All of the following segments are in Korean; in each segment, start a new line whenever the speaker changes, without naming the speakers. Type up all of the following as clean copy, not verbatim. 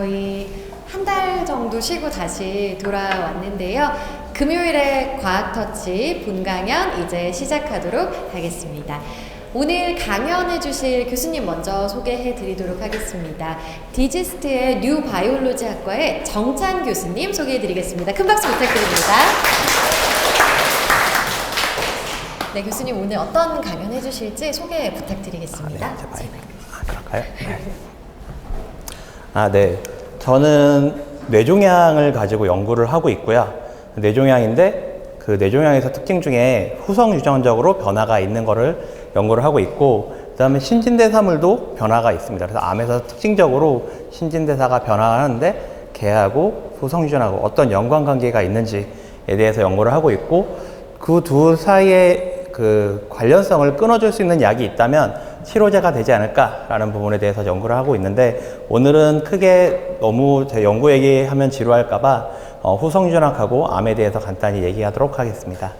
저희 한 달 정도 쉬고 다시 돌아왔는데요. 금요일에 과학터치 본강연 이제 시작하도록 하겠습니다. 오늘 강연해 주실 교수님 먼저 소개해 드리도록 하겠습니다. 디지스트의 뉴바이올로지 학과의 정찬 교수님 소개해 드리겠습니다. 큰 박수 부탁드립니다. 네, 교수님 오늘 어떤 강연 해주실지 소개 부탁드리겠습니다.
그럴까요? 네. 저는 뇌종양을 가지고 연구를 하고 있고요. 뇌종양인데 그 뇌종양에서 특징 중에 후성 유전적으로 변화가 있는 거를 연구를 하고 있고, 그 다음에 신진대사물도 변화가 있습니다. 그래서 암에서 특징적으로 신진대사가 변화하는데 개하고 후성 유전하고 어떤 연관관계가 있는지에 대해서 연구를 하고 있고, 그 두 사이에 그 관련성을 끊어줄 수 있는 약이 있다면 치료제가 되지 않을까라는 부분에 대해서 연구를 하고 있는데, 오늘은 크게 너무 제 연구 얘기하면 지루할까봐 후성유전학하고 암에 대해서 간단히 얘기하도록 하겠습니다.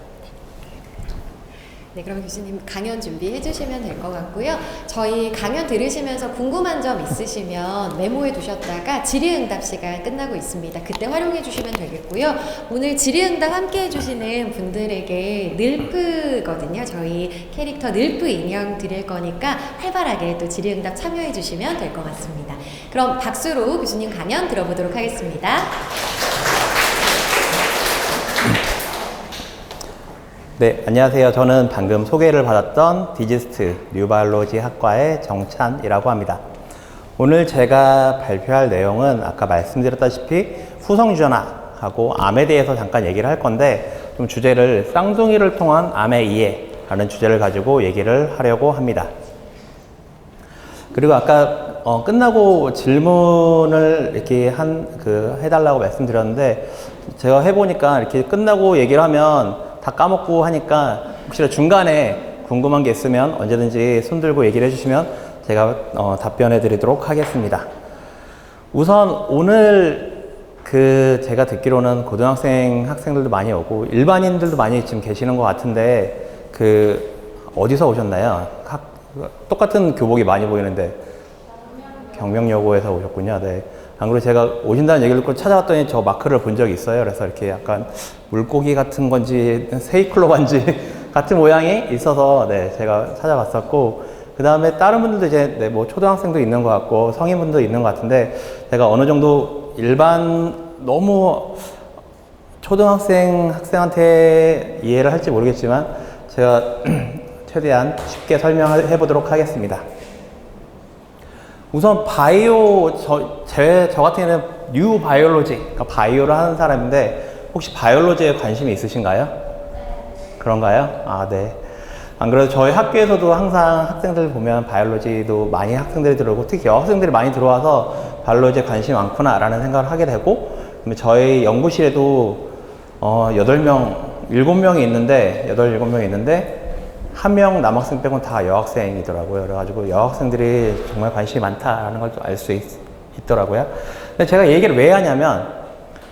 네, 그럼 교수님 강연 준비해 주시면 될 것 같고요. 저희 강연 들으시면서 궁금한 점 있으시면 메모해 두셨다가 질의응답 시간 끝나고 있습니다. 그때 활용해 주시면 되겠고요. 오늘 질의응답 함께 해주시는 분들에게 늘프거든요. 저희 캐릭터 늘프 인형 드릴 거니까 활발하게 또 질의응답 참여해 주시면 될 것 같습니다. 그럼 박수로 교수님 강연 들어보도록 하겠습니다.
네, 안녕하세요. 저는 방금 소개를 받았던 디지스트 뉴바이올로지 학과의 정찬이라고 합니다. 오늘 제가 발표할 내용은 아까 말씀드렸다시피 후성유전학하고 암에 대해서 잠깐 얘기를 할 건데, 좀 주제를 쌍둥이를 통한 암의 이해라는 주제를 가지고 얘기를 하려고 합니다. 그리고 아까 끝나고 질문을 이렇게 해달라고 말씀드렸는데, 제가 해보니까 이렇게 끝나고 얘기를 하면 다 까먹고 하니까 혹시나 중간에 궁금한 게 있으면 언제든지 손 들고 얘기를 해주시면 제가 답변해 드리도록 하겠습니다. 우선 오늘 제가 듣기로는 고등학생 학생들도 많이 오고 일반인들도 많이 지금 계시는 것 같은데, 어디서 오셨나요? 똑같은 교복이 많이 보이는데 경명여고에서 오셨군요. 네. 안 그래도 제가 오신다는 얘기를 듣고 찾아왔더니 저 마크를 본 적이 있어요. 그래서 이렇게 약간 물고기 같은 건지 세이클로반지 같은 모양이 있어서 제가 찾아봤었고, 그 다음에 다른 분들도 이제 뭐 초등학생도 있는 것 같고 성인분도 있는 것 같은데, 제가 어느 정도 너무 초등학생 학생한테 이해를 할지 모르겠지만 제가 최대한 쉽게 설명해 보도록 하겠습니다. 우선 저 같은 경우는 뉴 바이올로지, 그러니까 바이오를 하는 사람인데, 혹시 바이올로지에 관심이 있으신가요? 그런가요? 네. 안 그래도 저희 학교에서도 항상 학생들 보면 바이올로지도 많이 학생들이 들어오고, 특히 여학생들이 많이 들어와서 바이올로지에 관심이 많구나 라는 생각을 하게 되고, 저희 연구실에도 7명이 있는데 한 명 남학생 빼고는 다 여학생이더라고요. 그래가지고 여학생들이 정말 관심이 많다라는 걸 알 수 있더라고요. 근데 제가 얘기를 왜 하냐면,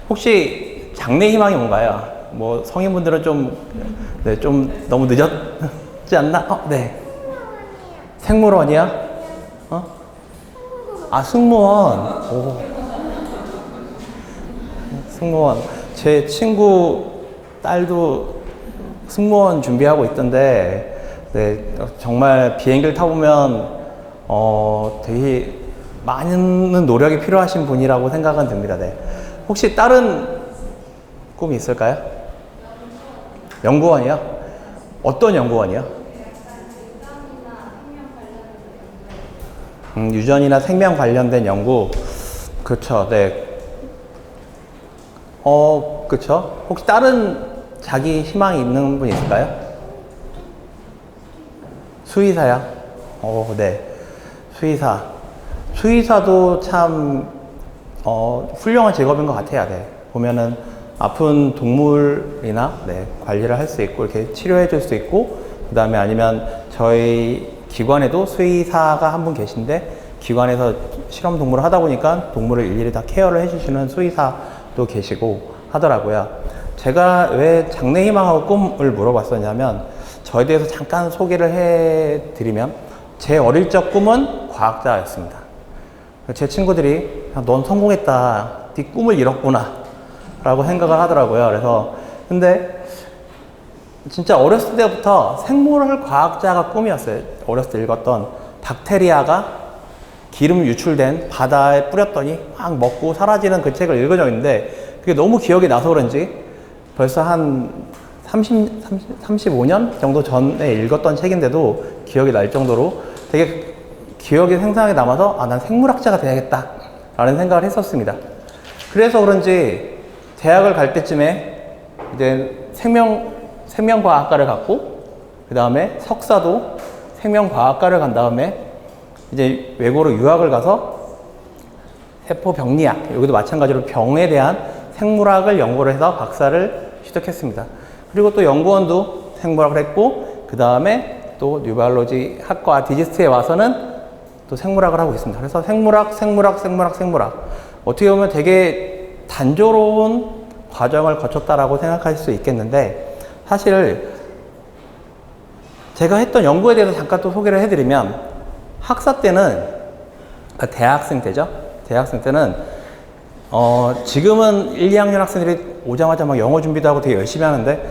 혹시 장래 희망이 뭔가요? 뭐 성인분들은 좀 너무 늦었지 않나? 네. 생물원이요? 승무원. 오. 승무원. 제 친구 딸도 승무원 준비하고 있던데, 정말 비행기를 타보면 되게 많은 노력이 필요하신 분이라고 생각은 듭니다. 혹시 다른 꿈이 있을까요? 연구원이요? 어떤 연구원이요? 유전이나 생명 관련된 연구. 그렇죠. 네. 그렇죠. 혹시 다른 자기 희망이 있는 분 있을까요? 수의사요? 네. 수의사도 참 훌륭한 직업인 것 같아요. 보면은 아픈 동물이나 관리를 할 수 있고 이렇게 치료해 줄 수 있고, 그 다음에 아니면 저희 기관에도 수의사가 한 분 계신데, 기관에서 실험 동물을 하다 보니까 동물을 일일이 다 케어를 해주시는 수의사도 계시고 하더라고요. 제가 왜 장래 희망하고 꿈을 물어봤었냐면, 저에 대해서 잠깐 소개를 해드리면, 제 어릴 적 꿈은 과학자였습니다. 제 친구들이 넌 성공했다. 네 꿈을 이뤘구나. 라고 생각을 하더라고요. 그래서, 근데, 진짜 어렸을 때부터 생물 과학자가 꿈이었어요. 어렸을 때 읽었던 박테리아가 기름 유출된 바다에 뿌렸더니 막 먹고 사라지는 그 책을 읽은 적 있는데 그게 너무 기억이 나서 그런지 벌써 한 35년 정도 전에 읽었던 책인데도 기억이 날 정도로 되게 기억이 생생하게 남아서 난 생물학자가 돼야겠다 라는 생각을 했었습니다. 그래서 그런지 대학을 갈 때쯤에 이제 생명과학과를 갔고 그 다음에 석사도 생명과학과를 간 다음에 이제 외국으로 유학을 가서 세포병리학, 여기도 마찬가지로 병에 대한 생물학을 연구를 해서 박사를 취득했습니다. 그리고 또 연구원도 생물학을 했고 그 다음에 또 뉴바이올로지 학과 디지스트에 와서는 또 생물학을 하고 있습니다. 그래서 생물학 어떻게 보면 되게 단조로운 과정을 거쳤다라고 생각할 수 있겠는데 사실 제가 했던 연구에 대해서 잠깐 또 소개를 해드리면 학사 때는 대학생 때죠. 대학생 때는 지금은 1, 2학년 학생들이 오자마자 막 영어 준비도 하고 되게 열심히 하는데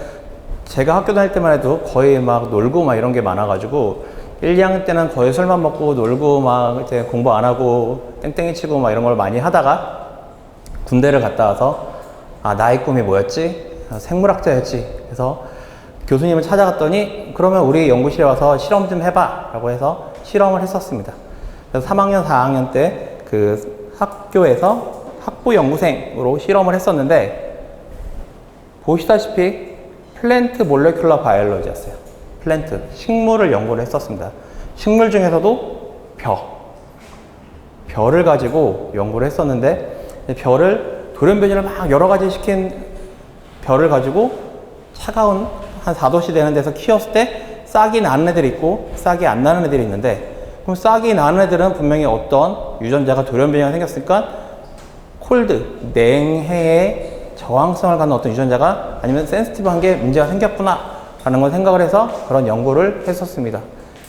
제가 학교 다닐 때만 해도 거의 막 놀고 막 이런 게 많아가지고 1, 2학년 때는 거의 술만 먹고 놀고 막 이제 공부 안 하고 땡땡이 치고 막 이런 걸 많이 하다가 군대를 갔다 와서 나의 꿈이 뭐였지? 생물학자였지. 그래서 교수님을 찾아갔더니 그러면 우리 연구실에 와서 실험 좀 해봐 라고 해서 실험을 했었습니다. 그래서 3학년, 4학년 때 그 학교에서 학부 연구생으로 실험을 했었는데 보시다시피 플랜트 몰레큘러 바이올로지였어요. 플랜트, 식물을 연구를 했었습니다. 식물 중에서도 벼를 가지고 연구를 했었는데 벼를 돌연변이를 막 여러 가지 시킨 벼를 가지고 차가운 한 4도씨 되는 데서 키웠을 때 싹이 나는 애들이 있고 싹이 안 나는 애들이 있는데 그럼 싹이 나는 애들은 분명히 어떤 유전자가 돌연변이가 생겼으니까 콜드, 냉해에 저항성을 갖는 어떤 유전자가 아니면 센시티브한 게 문제가 생겼구나 라는 걸 생각을 해서 그런 연구를 했었습니다.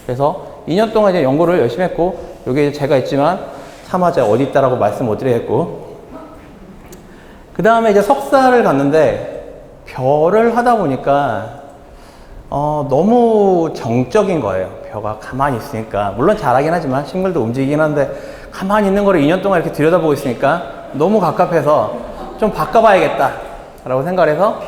그래서 2년 동안 이제 연구를 열심히 했고 여기 제가 있지만 차마 제가 어디 있다라고 말씀 못 드리겠고 그 다음에 이제 석사를 갔는데 벼를 하다 보니까 너무 정적인 거예요. 벼가 가만히 있으니까. 물론 잘하긴 하지만 식물도 움직이긴 한데 가만히 있는 거를 2년 동안 이렇게 들여다보고 있으니까 너무 갑갑해서 좀 바꿔봐야겠다 라고 생각을 해서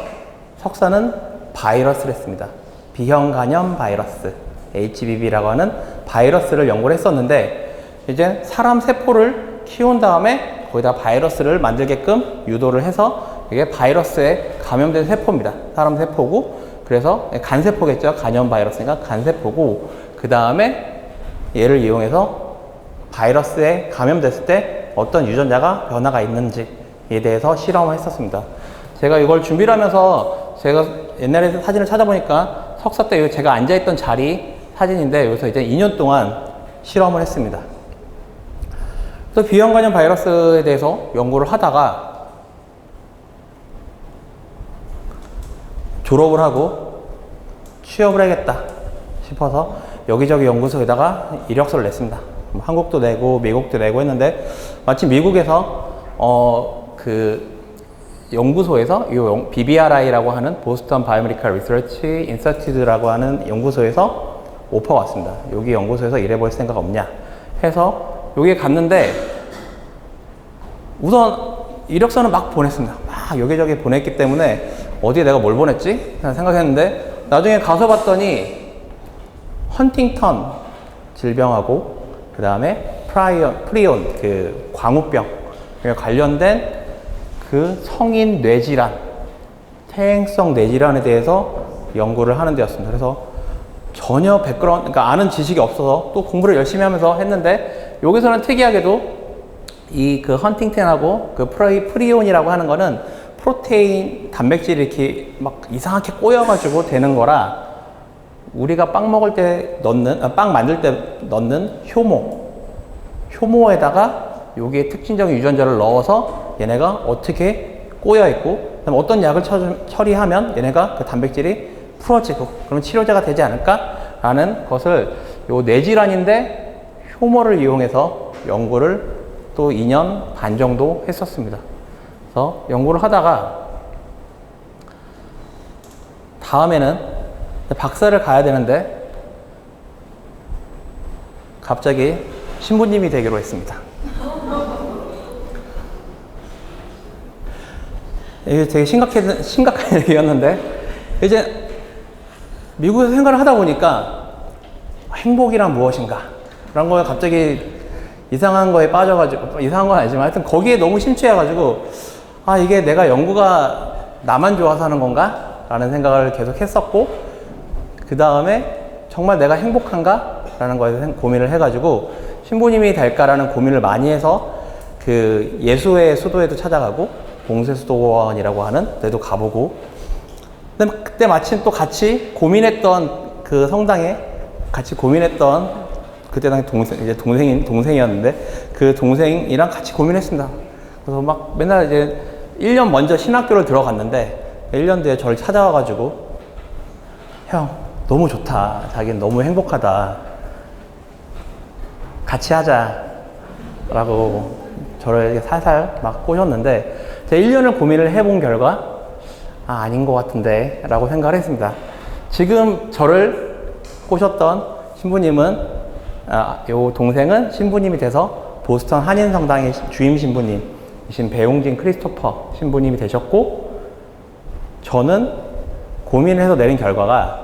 석사는 바이러스를 했습니다. 비형 간염 바이러스 HBV라고 하는 바이러스를 연구를 했었는데 이제 사람 세포를 키운 다음에 거기다 바이러스를 만들게끔 유도를 해서 이게 바이러스에 감염된 세포입니다. 사람 세포고 그래서 간세포겠죠. 간염 바이러스니까 간세포고 그 다음에 얘를 이용해서 바이러스에 감염됐을 때 어떤 유전자가 변화가 있는지에 대해서 실험을 했었습니다. 제가 이걸 준비를 하면서 제가 옛날에 사진을 찾아보니까 석사 때 제가 앉아있던 자리 사진인데 여기서 이제 2년 동안 실험을 했습니다. 그래서 비형간염 바이러스에 대해서 연구를 하다가 졸업을 하고 취업을 해야겠다 싶어서 여기저기 연구소에다가 이력서를 냈습니다. 한국도 내고 미국도 내고 했는데 마침 미국에서 그 연구소에서 이 BBRI라고 하는 보스턴 바이오메디컬 리서치 인스티튜트라고 하는 연구소에서 오퍼가 왔습니다. 여기 연구소에서 일해볼 생각 없냐 해서 여기에 갔는데 우선 이력서는 막 보냈습니다. 막 여기저기 보냈기 때문에 어디에 내가 뭘 보냈지? 생각했는데 나중에 가서 봤더니 헌팅턴 질병하고 그 다음에 프리온 그 광우병 관련된 그 성인 뇌질환, 퇴행성 뇌질환에 대해서 연구를 하는 데였습니다. 그래서 전혀 그러니까 아는 지식이 없어서 또 공부를 열심히 하면서 했는데 여기서는 특이하게도 이 그 헌팅턴하고 그 프리온이라고 하는 거는 프로테인, 단백질이 이렇게 막 이상하게 꼬여가지고 되는 거라 우리가 빵 먹을 때 넣는, 빵 만들 때 넣는 효모에다가 여기에 특징적인 유전자를 넣어서 얘네가 어떻게 꼬여있고 그다음에 어떤 약을 처리하면 얘네가 그 단백질이 풀어지고 그러면 치료제가 되지 않을까라는 것을 요 뇌질환인데 효모를 이용해서 연구를 또 2년 반 정도 했었습니다. 그래서 연구를 하다가 다음에는 박사를 가야 되는데 갑자기 신부님이 되기로 했습니다. 이게 되게 심각한 얘기였는데, 이제 미국에서 생활을 하다 보니까 행복이란 무엇인가? 그런 거에 갑자기 이상한 거에 빠져가지고, 이상한 건 아니지만 하여튼 거기에 너무 심취해가지고, 아, 이게 내가 연구가 나만 좋아서 하는 건가? 라는 생각을 계속 했었고, 그 다음에 정말 내가 행복한가? 라는 거에 고민을 해가지고, 신부님이 될까라는 고민을 많이 해서 그 예수의 수도에도 찾아가고, 봉쇄수도원이라고 하는 데도 가보고, 근데 그때 마침 또 같이 고민했던 그 성당에 같이 고민했던 그때 당시 동생이었는데 그 동생이랑 같이 고민했습니다. 그래서 막 맨날 이제 1년 먼저 신학교를 들어갔는데 1년 뒤에 저를 찾아와가지고 형 너무 좋다. 자기는 너무 행복하다. 같이 하자. 라고 저를 살살 막 꼬셨는데 제가 1년을 고민을 해본 결과 아닌 것 같은데 라고 생각을 했습니다. 지금 저를 꼬셨던 신부님은 요 동생은 신부님이 돼서 보스턴 한인성당의 주임 신부님이신 배용진 크리스토퍼 신부님이 되셨고, 저는 고민해서 내린 결과가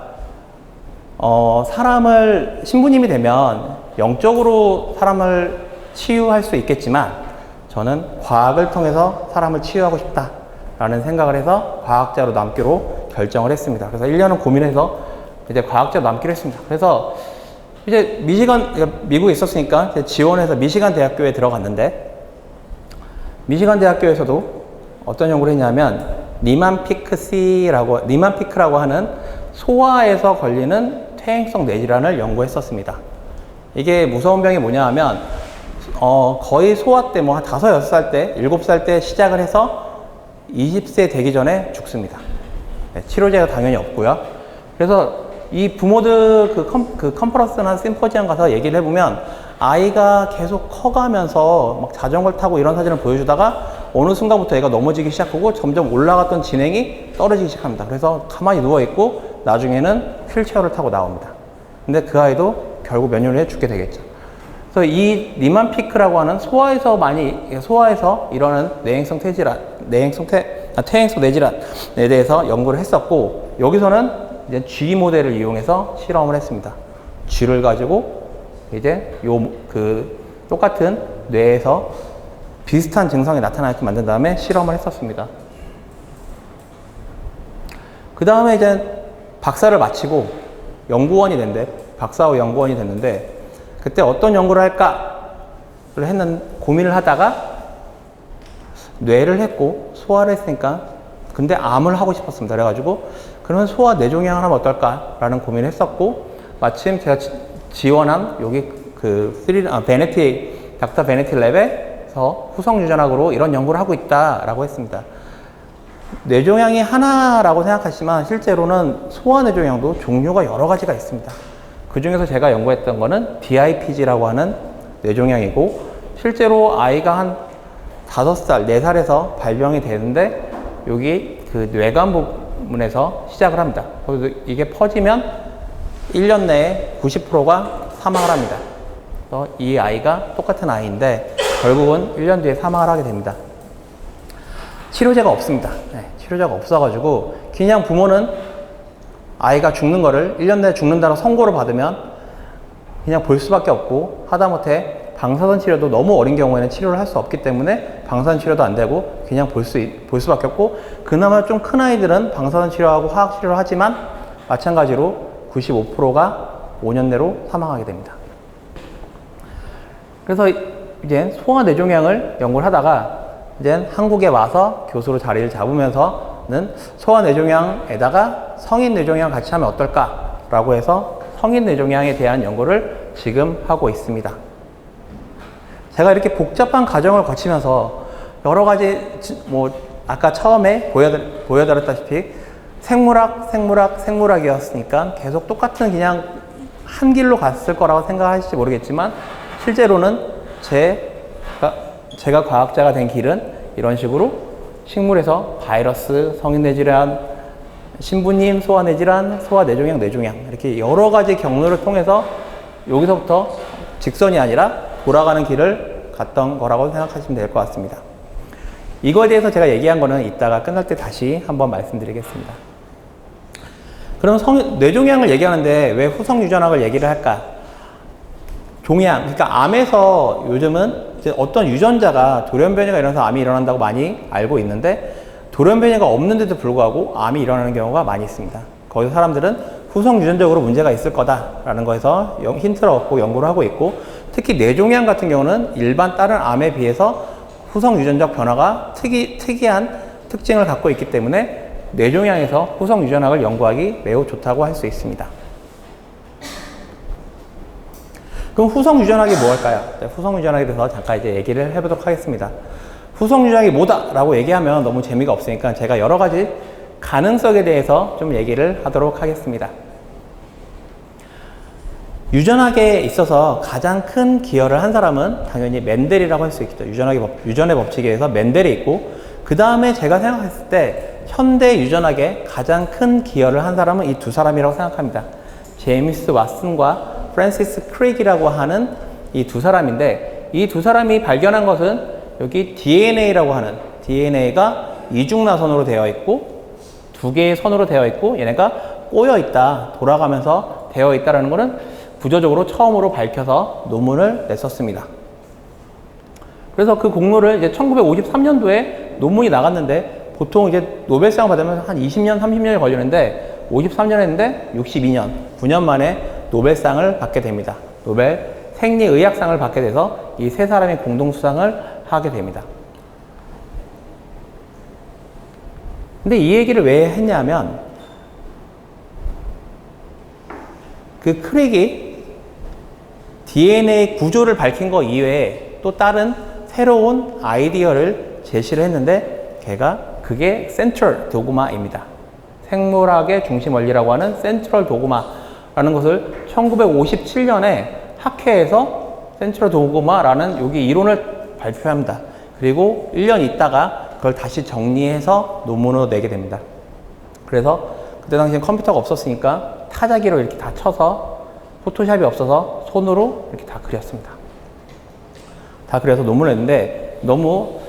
사람을 신부님이 되면 영적으로 사람을 치유할 수 있겠지만 저는 과학을 통해서 사람을 치유하고 싶다 라는 생각을 해서 과학자로 남기로 결정을 했습니다. 그래서 1년은 고민해서 이제 과학자로 남기로 했습니다. 그래서 이제 미국에 있었으니까 지원해서 미시간 대학교에 들어갔는데, 미시간 대학교에서도 어떤 연구를 했냐면 니만 피크라고 하는 소아에서 걸리는 퇴행성 뇌질환을 연구했었습니다. 이게 무서운 병이 뭐냐 하면 거의 소아 때 뭐 한 5, 6살 때, 7살 때 시작을 해서 20세 되기 전에 죽습니다. 네, 치료제가 당연히 없고요. 그래서 이 부모들 그 컨퍼런스나 심포지엄 가서 얘기를 해보면 아이가 계속 커가면서 막 자전거를 타고 이런 사진을 보여주다가 어느 순간부터 애가 넘어지기 시작하고 점점 올라갔던 진행이 떨어지기 시작합니다. 그래서 가만히 누워있고 나중에는 휠체어를 타고 나옵니다. 근데 그 아이도 결국 몇 년 후에 죽게 되겠죠. 그래서 이 니만 피크라고 하는 소아에서 일어나는 퇴행성 뇌질환에 대해서 연구를 했었고, 여기서는 이제 G 모델을 이용해서 실험을 했습니다. G를 가지고 이제 똑같은 뇌에서 비슷한 증상이 나타나게 만든 다음에 실험을 했었습니다. 그 다음에 이제 박사를 마치고 박사 후 연구원이 됐는데, 그때 어떤 연구를 할까를 고민을 하다가 뇌를 했고 소아를 했으니까 근데 암을 하고 싶었습니다. 그래가지고 그러면 소아 뇌종양을 하면 어떨까라는 고민을 했었고, 마침 제가 지원한 여기 닥터 베네티 랩에서 후성유전학으로 이런 연구를 하고 있다라고 했습니다. 뇌종양이 하나라고 생각하시지만 실제로는 소아 뇌종양도 종류가 여러 가지가 있습니다. 그 중에서 제가 연구했던 거는 DIPG라고 하는 뇌종양이고, 실제로 아이가 한 5살, 4살에서 발병이 되는데 여기 그 뇌관 부분에서 시작을 합니다. 그래서 이게 퍼지면 1년 내에 90%가 사망을 합니다. 그래서 이 아이가 똑같은 아이인데 결국은 1년 뒤에 사망을 하게 됩니다. 치료제가 없습니다. 네, 치료제가 없어가지고 그냥 부모는 아이가 죽는 거를 1년 내에 죽는다는 선고를 받으면 그냥 볼 수밖에 없고, 하다못해 방사선 치료도 너무 어린 경우에는 치료를 할 수 없기 때문에 방사선 치료도 안 되고 그냥 볼 수밖에 없고, 그나마 좀 큰 아이들은 방사선 치료하고 화학 치료를 하지만 마찬가지로 95%가 5년 내로 사망하게 됩니다. 그래서 이제 소아 뇌종양을 연구를 하다가 이제 한국에 와서 교수로 자리를 잡으면서는 소아 뇌종양에다가 성인 뇌종양 같이 하면 어떨까라고 해서 성인 뇌종양에 대한 연구를 지금 하고 있습니다. 제가 이렇게 복잡한 과정을 거치면서 여러 가지 아까 처음에 보여드렸다시피 생물학이었으니까 계속 똑같은 그냥 한 길로 갔을 거라고 생각하실지 모르겠지만, 실제로는 제가 제가 과학자가 된 길은 이런 식으로 식물에서 바이러스, 성인뇌 질환, 신부님, 소화뇌 질환, 소화뇌종양, 뇌종양 이렇게 여러 가지 경로를 통해서 여기서부터 직선이 아니라 돌아가는 길을 갔던 거라고 생각하시면 될 것 같습니다. 이거에 대해서 제가 얘기한 거는 이따가 끝날 때 다시 한번 말씀드리겠습니다. 그럼 뇌종양을 얘기하는데 왜 후성유전학을 얘기를 할까? 종양, 그러니까 암에서 요즘은 이제 어떤 유전자가 돌연변이가 일어나서 암이 일어난다고 많이 알고 있는데 돌연변이가 없는데도 불구하고 암이 일어나는 경우가 많이 있습니다. 거기서 사람들은 후성 유전적으로 문제가 있을 거다라는 거에서 힌트를 얻고 연구를 하고 있고 특히 뇌종양 같은 경우는 일반 다른 암에 비해서 후성 유전적 변화가 특이한 특징을 갖고 있기 때문에 뇌종양에서 후성 유전학을 연구하기 매우 좋다고 할 수 있습니다. 그럼 후성 유전학이 무엇일까요? 후성 유전학에 대해서 잠깐 이제 얘기를 해보도록 하겠습니다. 후성 유전학이 뭐다라고 얘기하면 너무 재미가 없으니까 제가 여러 가지 가능성에 대해서 좀 얘기를 하도록 하겠습니다. 유전학에 있어서 가장 큰 기여를 한 사람은 당연히 멘델이라고 할 수 있겠죠. 유전의 법칙에 의해서 멘델이 있고 그 다음에 제가 생각했을 때 현대 유전학에 가장 큰 기여를 한 사람은 이 두 사람이라고 생각합니다. 제임스 왓슨과 프랜시스 크릭이라고 하는 이 두 사람인데 이 두 사람이 발견한 것은 여기 DNA라고 하는 DNA가 이중나선으로 되어 있고 두 개의 선으로 되어 있고 얘네가 꼬여 있다, 돌아가면서 되어 있다라는 것은 구조적으로 처음으로 밝혀서 논문을 냈었습니다. 그래서 그 공로를 이제 1953년도에 논문이 나갔는데 보통 이제 노벨상 받으면 한 20년, 30년이 걸리는데 53년 했는데 62년, 9년 만에 노벨상을 받게 됩니다. 노벨 생리의학상을 받게 돼서 이 세 사람이 공동수상을 하게 됩니다. 근데 이 얘기를 왜 했냐면 그 크릭이 DNA 구조를 밝힌 거 이외에 또 다른 새로운 아이디어를 제시를 했는데 그게 센트럴 도그마입니다. 생물학의 중심 원리라고 하는 센트럴 도그마라는 것을 1957년에 학회에서 센트럴 도그마라는 여기 이론을 발표합니다. 그리고 1년 있다가 그걸 다시 정리해서 논문으로 내게 됩니다. 그래서 그때 당시엔 컴퓨터가 없었으니까 타자기로 이렇게 다 쳐서 포토샵이 없어서 손으로 이렇게 다 그렸습니다. 다 그려서 논문을 냈는데 너무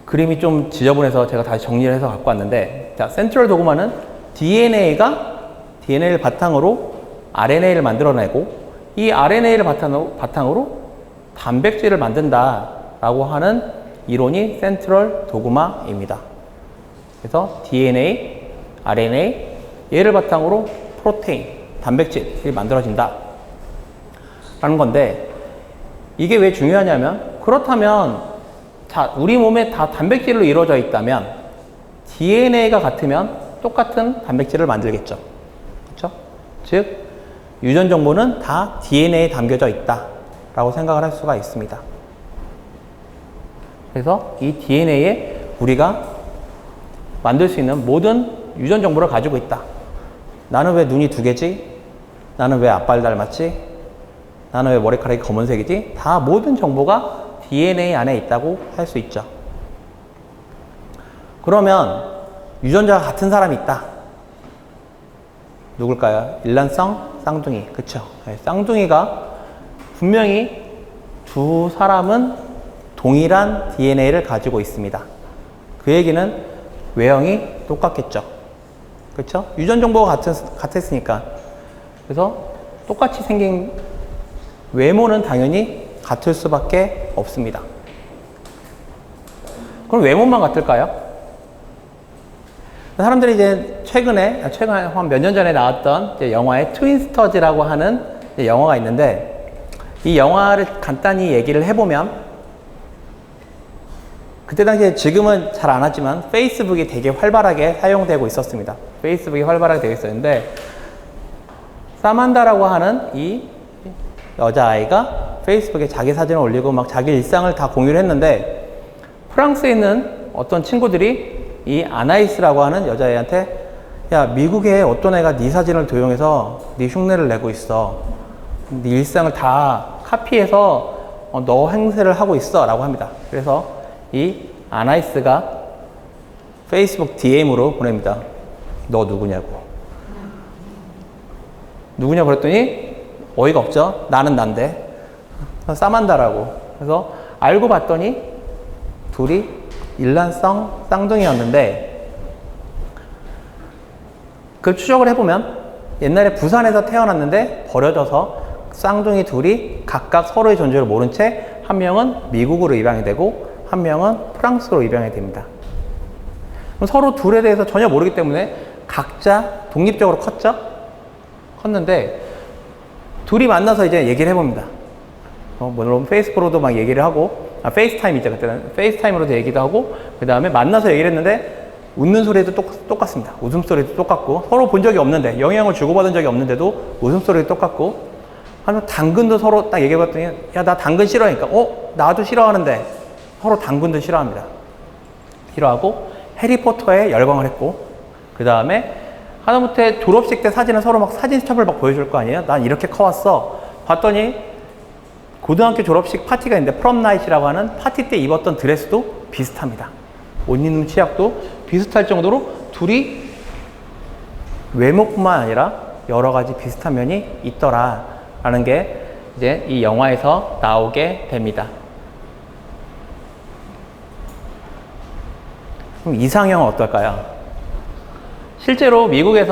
그림이 좀 지저분해서 제가 다시 정리를 해서 갖고 왔는데 자, 센트럴 도그마는 DNA를 바탕으로 RNA를 만들어내고 이 RNA를 바탕으로 단백질을 만든다라고 하는 이론이 센트럴 도그마입니다. 그래서 DNA, RNA, 얘를 바탕으로 프로테인, 단백질이 만들어진다 라는 건데 이게 왜 중요하냐면 그렇다면 자, 우리 몸에 다 단백질로 이루어져 있다면 DNA가 같으면 똑같은 단백질을 만들겠죠. 그렇죠? 즉 유전 정보는 다 DNA에 담겨져 있다 라고 생각을 할 수가 있습니다. 그래서 이 DNA에 우리가 만들 수 있는 모든 유전 정보를 가지고 있다. 나는 왜 눈이 두 개지? 나는 왜 아빠를 닮았지? 나는 왜 머리카락이 검은색이지? 다 모든 정보가 DNA 안에 있다고 할 수 있죠. 그러면 유전자가 같은 사람이 있다. 누굴까요? 일란성 쌍둥이. 그쵸? 네, 쌍둥이가 분명히 두 사람은 동일한 DNA를 가지고 있습니다. 그 얘기는 외형이 똑같겠죠. 그렇죠? 유전 정보가 같았으니까. 그래서 똑같이 생긴 외모는 당연히 같을 수밖에 없습니다. 그럼 외모만 같을까요? 사람들이 이제 최근에 한 몇 년 전에 나왔던 이제 영화의 트윈스터즈라고 하는 이제 영화가 있는데 이 영화를 간단히 얘기를 해보면 그때 당시에 지금은 잘 안 하지만 페이스북이 되게 활발하게 사용되고 있었습니다. 페이스북이 활발하게 되어 있었는데 사만다라고 하는 이 여자아이가 페이스북에 자기 사진을 올리고 막 자기 일상을 다 공유를 했는데 프랑스에 있는 어떤 친구들이 이 아나이스라고 하는 여자애한테 야, 미국에 어떤 애가 네 사진을 도용해서 네 흉내를 내고 있어. 네 일상을 다 카피해서 너 행세를 하고 있어 라고 합니다. 그래서 이 아나이스가 페이스북 DM으로 보냅니다. 너 누구냐고. 누구냐고 그랬더니 어이가 없죠. 나는 난데. 사만다라고. 그래서 알고 봤더니 둘이 일란성 쌍둥이였는데, 그걸 추적을 해보면 옛날에 부산에서 태어났는데 버려져서 쌍둥이 둘이 각각 서로의 존재를 모른 채 한 명은 미국으로 입양이 되고 한 명은 프랑스로 입양이 됩니다. 그럼 서로 둘에 대해서 전혀 모르기 때문에 각자 독립적으로 컸는데 둘이 만나서 이제 얘기를 해봅니다. 물론 페이스북으로도 막 얘기를 하고, 페이스타임 있죠. 그때는 페이스타임으로도 얘기도 하고, 그 다음에 만나서 얘기를 했는데 웃는 소리도 똑같습니다. 웃음소리도 똑같고, 서로 본 적이 없는데, 영향을 주고받은 적이 없는데도 웃음소리도 똑같고, 하면 당근도 서로 딱 얘기해봤더니, 야, 나 당근 싫어하니까, 나도 싫어하는데, 서로 당근도 싫어합니다. 싫어하고, 해리포터에 열광을 했고, 그 다음에 하다못해 졸업식 때 사진을 서로 막 사진첩을 막 보여줄 거 아니에요? 난 이렇게 커왔어. 봤더니, 고등학교 졸업식 파티가 있는데, 프롬나잇이라고 하는 파티 때 입었던 드레스도 비슷합니다. 옷 입는 취향도 비슷할 정도로 둘이 외모뿐만 아니라 여러 가지 비슷한 면이 있더라 라는 게 이제 이 영화에서 나오게 됩니다. 그럼 이상형은 어떨까요? 실제로 미국은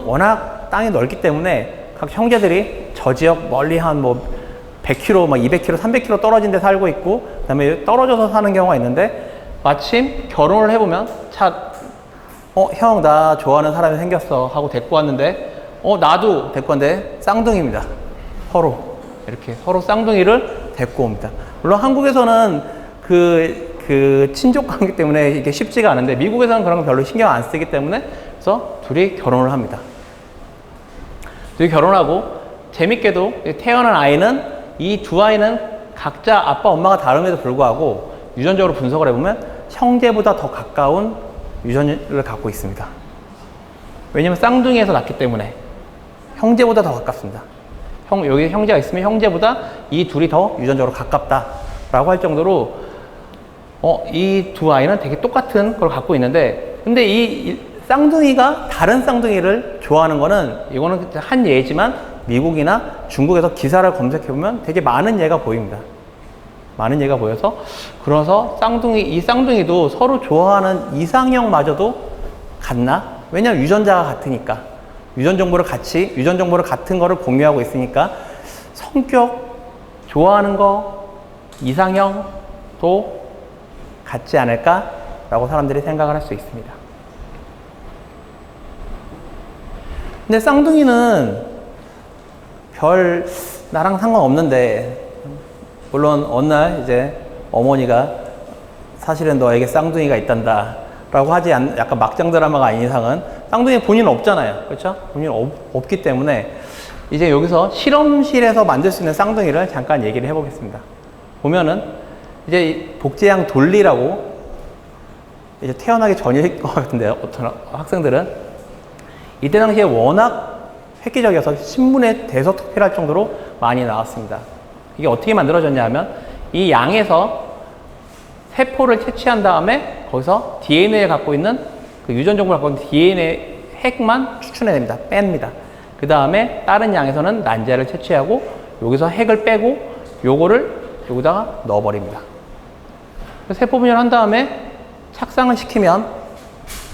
워낙 땅이 넓기 때문에 각 형제들이 저 지역 멀리 한 100km, 200km, 300km 떨어진 데 살고 있고, 그 다음에 떨어져서 사는 경우가 있는데, 마침 결혼을 해보면 형, 나 좋아하는 사람이 생겼어 하고 데리고 왔는데, 나도 데리고 왔는데 쌍둥이입니다. 이렇게 서로 쌍둥이를 데리고 옵니다. 물론 한국에서는 그 친족 관계 때문에 이게 쉽지가 않은데, 미국에서는 그런 거 별로 신경 안 쓰기 때문에, 그래서 둘이 결혼을 합니다. 둘이 결혼하고, 재밌게도 태어난 아이는, 이 두 아이는 각자 아빠 엄마가 다름에도 불구하고 유전적으로 분석을 해보면 형제보다 더 가까운 유전을 갖고 있습니다. 왜냐면 쌍둥이에서 낳기 때문에 형제보다 더 가깝습니다. 여기 형제가 있으면 형제보다 이 둘이 더 유전적으로 가깝다라고 할 정도로 이 두 아이는 되게 똑같은 걸 갖고 있는데, 근데 이 쌍둥이가 다른 쌍둥이를 좋아하는 거는, 이거는 한 예지만 미국이나 중국에서 기사를 검색해보면 되게 많은 예가 보입니다. 많은 예가 보여서, 그래서 이 쌍둥이도 서로 좋아하는 이상형마저도 같나? 왜냐면 유전자가 같으니까. 유전 정보를 같은 거를 공유하고 있으니까 성격, 좋아하는 거, 이상형도 같지 않을까라고 사람들이 생각을 할 수 있습니다. 근데 쌍둥이는 나랑 상관없는데, 물론 어느 날 이제 어머니가 사실은 너에게 쌍둥이가 있단다 라고 하지 않는, 약간 막장 드라마가 아닌 이상은 쌍둥이 본인은 없잖아요. 그렇죠? 본인은 없기 때문에 이제 여기서 실험실에서 만들 수 있는 쌍둥이를 잠깐 얘기를 해보겠습니다. 보면은 이제 복제양 돌리라고, 이제 태어나기 전일 것 같은데요, 어떤 학생들은. 이때 당시에 워낙 획기적이어서 신문에 대서특필할 정도로 많이 나왔습니다. 이게 어떻게 만들어졌냐 하면, 이 양에서 세포를 채취한 다음에 거기서 DNA를 갖고 있는, 그 유전 정보를 갖고 있는 DNA 핵만 추출해냅니다. 뺍니다. 그 다음에 다른 양에서는 난자를 채취하고 여기서 핵을 빼고 요거를 여기다가 넣어버립니다. 세포 분열을 한 다음에 착상을 시키면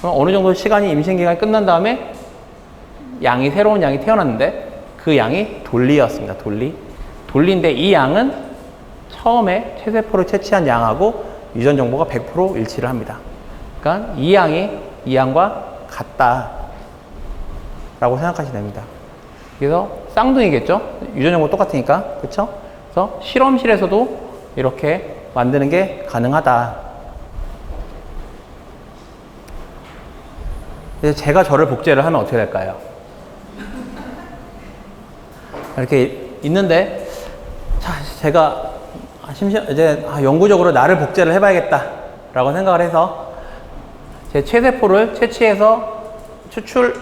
어느 정도 시간이, 임신기간이 끝난 다음에 새로운 양이 태어났는데, 그 양이 돌리였습니다. 돌리인데, 이 양은 처음에 체세포를 채취한 양하고 유전 정보가 100% 일치를 합니다. 그러니까 이 양과 같다 라고 생각하시면 됩니다. 그래서 쌍둥이겠죠? 유전 정보 똑같으니까. 그렇죠? 그래서 실험실에서도 이렇게 만드는 게 가능하다. 이제 제가 저를 복제를 하면 어떻게 될까요? 이렇게 있는데, 제가 이제 영구적으로 나를 복제를 해봐야겠다 라고 생각을 해서 제 체세포를 채취해서 추출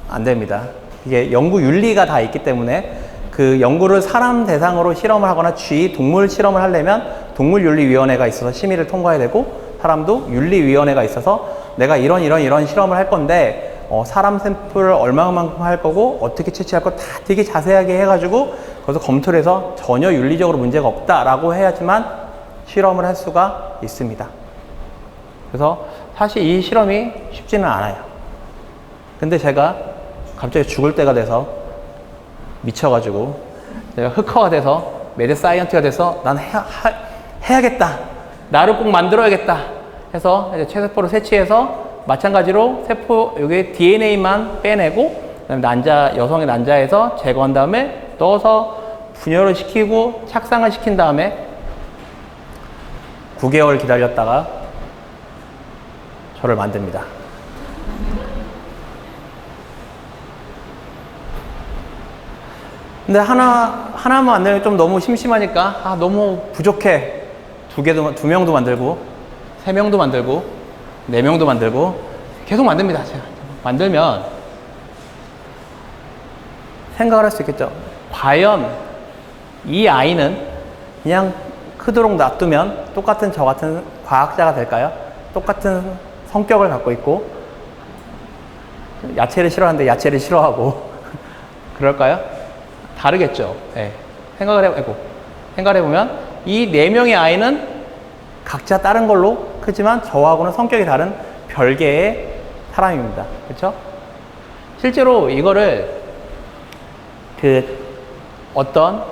안 됩니다. 이게 연구 윤리가 다 있기 때문에 그 연구를 사람 대상으로 실험을 하거나 동물 실험을 하려면 동물윤리위원회가 있어서 심의를 통과해야 되고, 사람도 윤리위원회가 있어서 내가 이런 실험을 할 건데 사람 샘플을 얼마만큼 할 거고 어떻게 채취할 거 다 되게 자세하게 해가지고 거기서 검토를 해서 전혀 윤리적으로 문제가 없다라고 해야지만 실험을 할 수가 있습니다. 그래서 사실 이 실험이 쉽지는 않아요. 근데 제가 갑자기 죽을 때가 돼서 미쳐가지고 내가 흑화가 돼서 매드 사이언티가 돼서 난 해야겠다. 나를 꼭 만들어야겠다. 해서 이제 체세포를 채취해서 마찬가지로 세포 여기 DNA만 빼내고 그다음에 여성의 난자에서 제거한 다음에 넣어서 분열을 시키고 착상을 시킨 다음에 9개월 기다렸다가 저를 만듭니다. 근데 하나만 만들면 좀 너무 심심하니까 너무 부족해. 두 명도 만들고 3명도 만들고 4명도 만들고 계속 만듭니다. 제가 만들면 생각을 할 수 있겠죠. 과연 이 아이는 그냥 크도록 놔두면 똑같은 저 같은 과학자가 될까요? 똑같은 성격을 갖고 있고 야채를 싫어하는데 야채를 싫어하고 그럴까요? 다르겠죠. 네. 생각을 해보면 이 4명의 아이는 각자 다른 걸로 크지만 저하고는 성격이 다른 별개의 사람입니다. 그렇죠? 실제로 이거를 어떤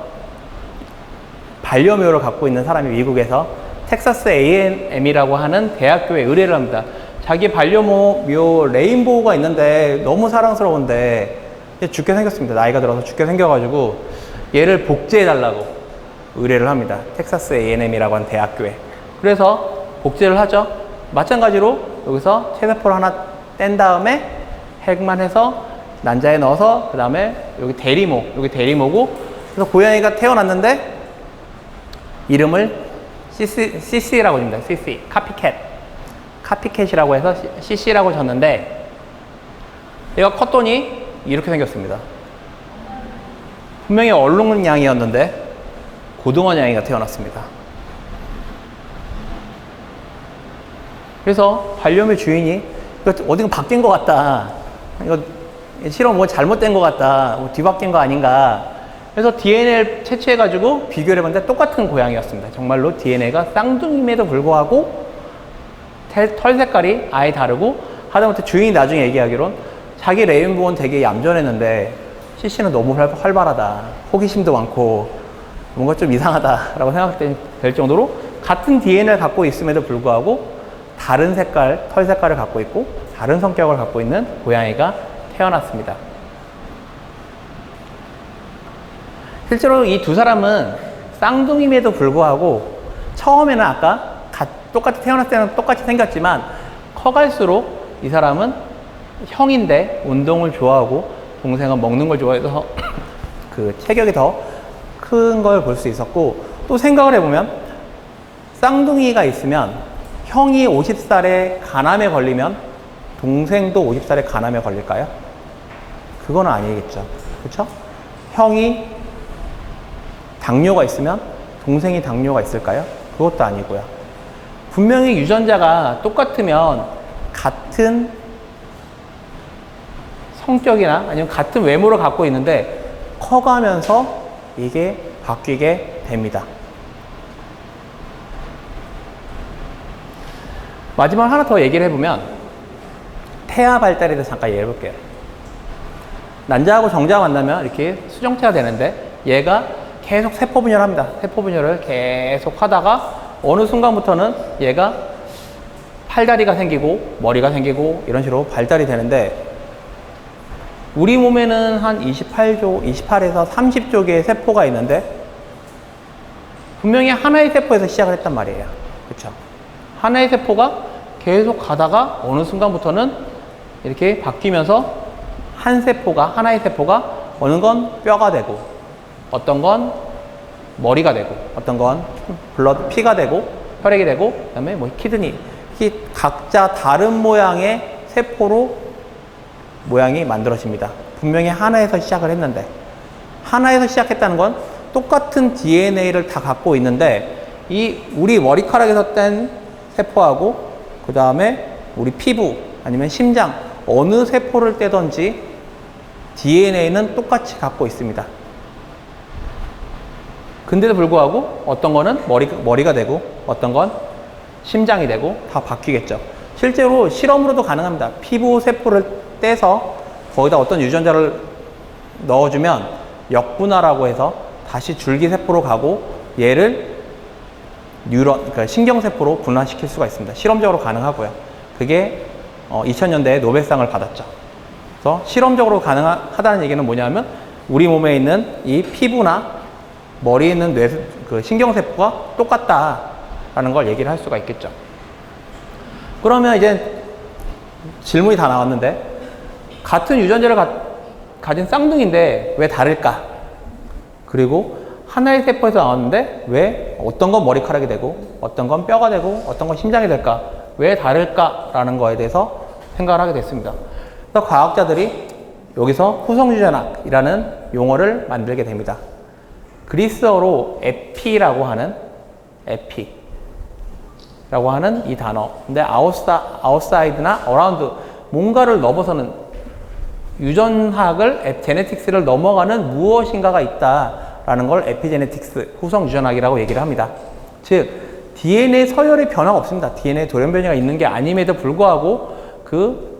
반려묘를 갖고 있는 사람이 미국에서 텍사스 A&M이라고 하는 대학교에 의뢰를 합니다. 자기 반려묘 레인보우가 있는데 너무 사랑스러운데 죽게 생겼습니다. 나이가 들어서 죽게 생겨가지고 얘를 복제해달라고 의뢰를 합니다. 텍사스 A&M이라고 하는 대학교에. 그래서 복제를 하죠. 마찬가지로 여기서 체세포를 하나 뗀 다음에 핵만 해서 난자에 넣어서 그 다음에 여기 대리모고 그래서 고양이가 태어났는데 이름을 CC라고 줍니다. CC, 카피캣이라고 해서 CC라고 줬는데 얘가 컸더니 이렇게 생겼습니다. 분명히 얼룩냥이었는데 고등어냥이가 태어났습니다. 그래서 반려묘 주인이 이거 어딘가 바뀐 것 같다. 이거 실험 뭐 잘못된 것 같다. 뭐 뒤바뀐 거 아닌가. 그래서 DNA를 채취해가지고 비교를 해봤는데 똑같은 고양이였습니다. 정말로 DNA가 쌍둥이임에도 불구하고 털 색깔이 아예 다르고 하다못해 주인이 나중에 얘기하기론 자기 레인보우는 되게 얌전했는데 CC는 너무 활발하다. 호기심도 많고 뭔가 좀 이상하다라고 생각될 정도로 같은 DNA를 갖고 있음에도 불구하고 다른 털 색깔을 갖고 있고 다른 성격을 갖고 있는 고양이가 태어났습니다. 실제로 이 두 사람은 쌍둥이임에도 불구하고 처음에는 아까 똑같이 태어났을 때는 똑같이 생겼지만 커갈수록 이 사람은 형인데 운동을 좋아하고 동생은 먹는 걸 좋아해서 그 체격이 더 큰 걸 볼 수 있었고, 또 생각을 해보면 쌍둥이가 있으면 형이 50살에 간암에 걸리면 동생도 50살에 간암에 걸릴까요? 그건 아니겠죠. 그렇죠? 형이 당뇨가 있으면 동생이 당뇨가 있을까요? 그것도 아니고요. 분명히 유전자가 똑같으면 같은 성격이나 아니면 같은 외모를 갖고 있는데 커가면서 이게 바뀌게 됩니다. 마지막 하나 더 얘기를 해보면 태아 발달에 대해서 잠깐 얘기해 볼게요. 난자하고 정자가 만나면 이렇게 수정태가 되는데 얘가 계속 세포 분열합니다. 세포 분열을 계속 하다가 어느 순간부터는 얘가 팔다리가 생기고 머리가 생기고 이런 식으로 발달이 되는데 우리 몸에는 한 28에서 30조 개의 세포가 있는데 분명히 하나의 세포에서 시작을 했단 말이에요. 그렇죠? 하나의 세포가 계속 가다가 어느 순간부터는 이렇게 바뀌면서 하나의 세포가 어느 건 뼈가 되고 어떤 건 머리가 되고 어떤 건 피가 되고 혈액이 되고 그다음에 뭐 키드니 각자 다른 모양의 세포로 모양이 만들어집니다. 분명히 하나에서 시작을 했는데 하나에서 시작했다는 건 똑같은 DNA를 다 갖고 있는데 이 우리 머리카락에서 뗀 세포하고 그 다음에 우리 피부 아니면 심장 어느 세포를 떼든지 DNA는 똑같이 갖고 있습니다. 근데도 불구하고 어떤 거는 머리가 되고 어떤 건 심장이 되고 다 바뀌겠죠. 실제로 실험으로도 가능합니다. 피부 세포를 떼서 거기다 어떤 유전자를 넣어주면 역분화라고 해서 다시 줄기세포로 가고 얘를 그러니까 신경세포로 분화시킬 수가 있습니다. 실험적으로 가능하고요. 그게 2000년대에 노벨상을 받았죠. 그래서 실험적으로 가능하다는 얘기는 뭐냐면 우리 몸에 있는 이 피부나 머리에 있는 그 신경세포가 똑같다라는 걸 얘기를 할 수가 있겠죠. 그러면 이제 질문이 다 나왔는데 같은 유전자를 가진 쌍둥이인데 왜 다를까? 그리고 하나의 세포에서 나왔는데 왜 어떤 건 머리카락이 되고 어떤 건 뼈가 되고 어떤 건 심장이 될까? 왜 다를까라는 거에 대해서 생각을 하게 됐습니다. 그래서 과학자들이 여기서 후성유전학이라는 용어를 만들게 됩니다. 그리스어로 에피라고 하는 이 단어. 근데 아웃사이드나 어라운드 뭔가를 넘어서는 유전학을 제네틱스를 넘어가는 무엇인가가 있다라는 걸 에피제네틱스 후성유전학이라고 얘기를 합니다. 즉 DNA 서열의 변화가 없습니다. DNA 돌연변이가 있는 게 아님에도 불구하고 그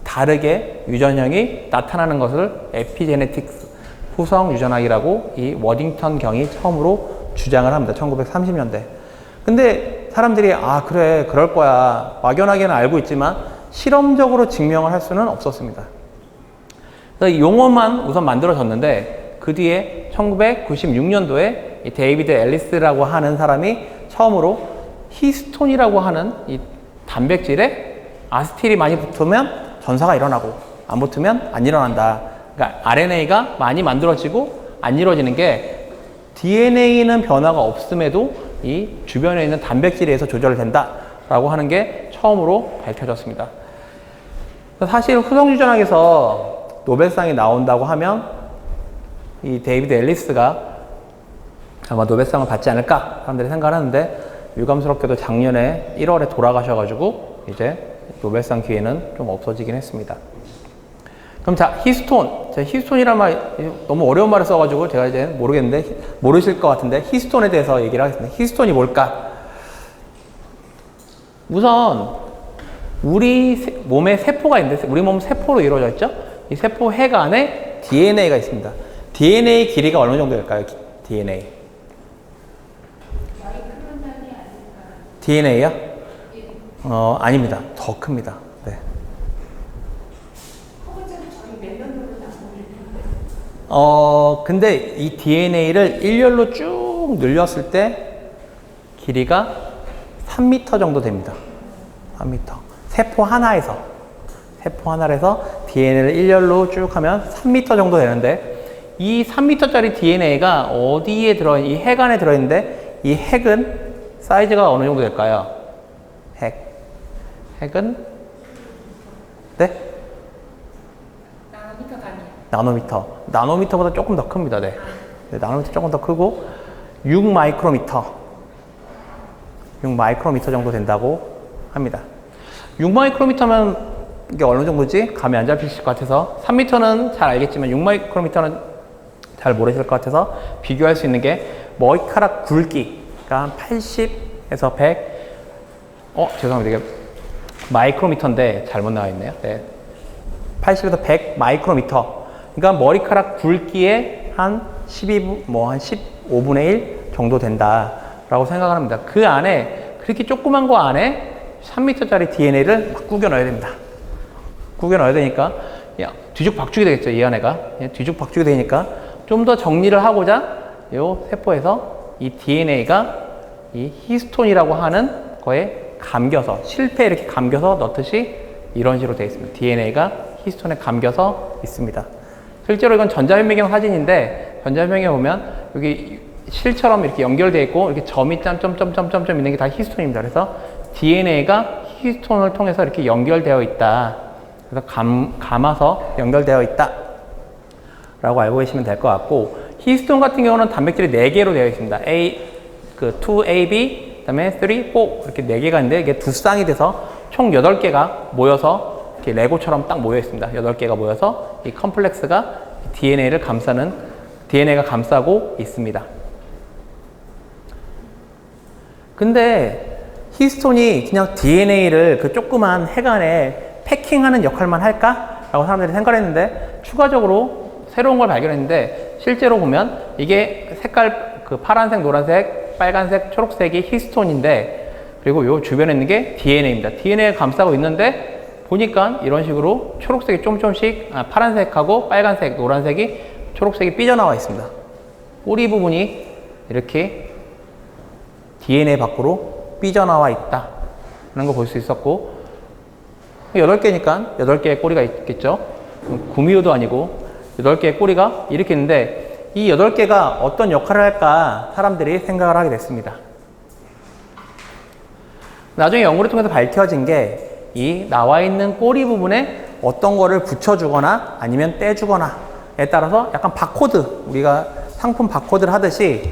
다르게 유전형이 나타나는 것을 에피제네틱스 후성유전학이라고 이 워딩턴 경이 처음으로 주장을 합니다. 1930년대. 근데 사람들이 그래 그럴 거야 막연하게는 알고 있지만 실험적으로 증명을 할 수는 없었습니다. 그래서 이 용어만 우선 만들어졌는데 그 뒤에 1996년도에 이 데이비드 앨리스라고 하는 사람이 처음으로 히스톤이라고 하는 이 단백질에 아세틸이 많이 붙으면 전사가 일어나고 안 붙으면 안 일어난다. 그러니까 RNA가 많이 만들어지고 안 이루어지는 게 DNA는 변화가 없음에도 이 주변에 있는 단백질에 의해서 조절된다라고 하는 게 처음으로 밝혀졌습니다. 사실 후성유전학에서 노벨상이 나온다고 하면 이 데이비드 앨리스가 아마 노벨상을 받지 않을까 사람들이 생각을 하는데 유감스럽게도 작년에 1월에 돌아가셔가지고 이제 노벨상 기회는 좀 없어지긴 했습니다. 그럼 자, 히스톤. 제가 히스톤이란 말 너무 어려운 말을 써가지고 제가 이제 모르겠는데 모르실 것 같은데 히스톤에 대해서 얘기를 하겠습니다. 히스톤이 뭘까? 우선 우리 몸에 세포가 있는데 우리 몸 세포로 이루어져 있죠? 이 세포 핵 안에 DNA가 있습니다. DNA 길이가 어느 정도 될까요? DNA. DNA요? 아닙니다. 더 큽니다. 네. 근데 이 DNA를 일렬로 쭉 늘렸을 때 길이가 3m 정도 됩니다. 3m. 세포 하나에서 DNA를 일렬로 쭉 하면 3m 정도 되는데 이 3m짜리 DNA가 어디에 이 핵 안에 들어있는데 이 핵은 사이즈가 어느 정도 될까요? 핵은 네?
나노미터 단위.
나노미터보다 조금 더 큽니다. 네. 나노미터 조금 더 크고 6 마이크로미터 정도 된다고 합니다. 6 마이크로미터면 이게 어느 정도지? 감이 안 잡히실 것 같아서 3m는 잘 알겠지만 6 마이크로미터는 잘 모르실 것 같아서 비교할 수 있는 게 머리카락 굵기가 한 80에서 100 죄송합니다. 이게 마이크로미터인데 잘못 나와 있네요. 네. 80에서 100 마이크로미터. 그러니까 머리카락 굵기의 한 15분의 1 정도 된다라고 생각을 합니다. 그 안에 그렇게 조그만 거 안에 3m짜리 DNA를 막 구겨 넣어야 됩니다. 구겨 넣어야 되니까 뒤죽박죽이 되겠죠. 이 안에가 뒤죽박죽이 되니까 좀 더 정리를 하고자 이 세포에서 이 DNA가 이 히스톤이라고 하는 거에 감겨서 실패에 이렇게 감겨서 넣듯이 이런 식으로 되어 있습니다. DNA가 히스톤에 감겨서 있습니다. 실제로 이건 전자현미경 사진인데 전자현미경에 보면 여기 실처럼 이렇게 연결되어 있고 이렇게 점이 점점점점점 있는 게 다 히스톤입니다. 그래서 DNA가 히스톤을 통해서 이렇게 연결되어 있다. 그래서 감아서 연결되어 있다. 라고 알고 계시면 될 것 같고, 히스톤 같은 경우는 단백질이 4개로 되어 있습니다. 2AB, 그 다음에 3, 4 이렇게 4개가 있는데 이게 두 쌍이 돼서 총 8개가 모여서 이렇게 레고처럼 딱 모여 있습니다. 8개가 모여서 이 컴플렉스가 DNA가 감싸고 있습니다. 근데 히스톤이 그냥 DNA를 그 조그만 핵안에 패킹하는 역할만 할까? 라고 사람들이 생각했는데, 추가적으로 새로운 걸 발견했는데, 실제로 보면 이게 색깔 그 파란색, 노란색, 빨간색, 초록색이 히스톤인데, 그리고 요 주변에 있는 게 DNA입니다. DNA가 감싸고 있는데 보니까 이런 식으로 초록색이 조금씩 파란색하고 빨간색, 노란색이, 초록색이 삐져나와 있습니다. 꼬리 부분이 이렇게 DNA 밖으로 삐져나와 있다 라는 거 볼 수 있었고, 8개니까 8개의 꼬리가 있겠죠. 구미호도 아니고 8개의 꼬리가 이렇게 있는데, 이 8개가 어떤 역할을 할까 사람들이 생각을 하게 됐습니다. 나중에 연구를 통해서 밝혀진 게, 이 나와 있는 꼬리 부분에 어떤 거를 붙여주거나 아니면 떼주거나에 따라서 약간 바코드, 우리가 상품 바코드를 하듯이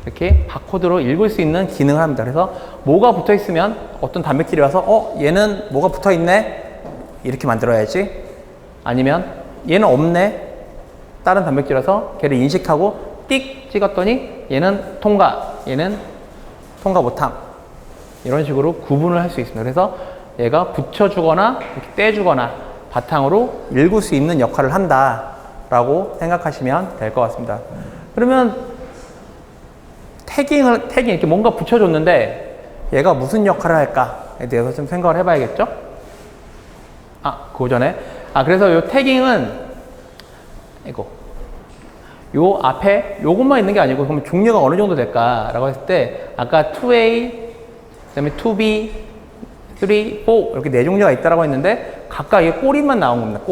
이렇게 바코드로 읽을 수 있는 기능을 합니다. 그래서 뭐가 붙어 있으면 어떤 단백질이 와서 얘는 뭐가 붙어 있네? 이렇게 만들어야지. 아니면 얘는 없네? 다른 단백질이라서 걔를 인식하고 띡 찍었더니 얘는 통과, 얘는 통과 못함. 이런 식으로 구분을 할 수 있습니다. 그래서 얘가 붙여주거나 이렇게 떼주거나 바탕으로 읽을 수 있는 역할을 한다라고 생각하시면 될 것 같습니다. 그러면 태깅 이렇게 뭔가 붙여줬는데 얘가 무슨 역할을 할까에 대해서 좀 생각을 해봐야겠죠? 그 전에 그래서 요 태깅은 요 앞에 요것만 있는 게 아니고, 그러면 종류가 어느 정도 될까라고 했을 때, 아까 2A, 그 다음에 2B, 3, 4 이렇게 4종류가 있다라고 했는데, 각각 이게 꼬리만 나온 겁니다.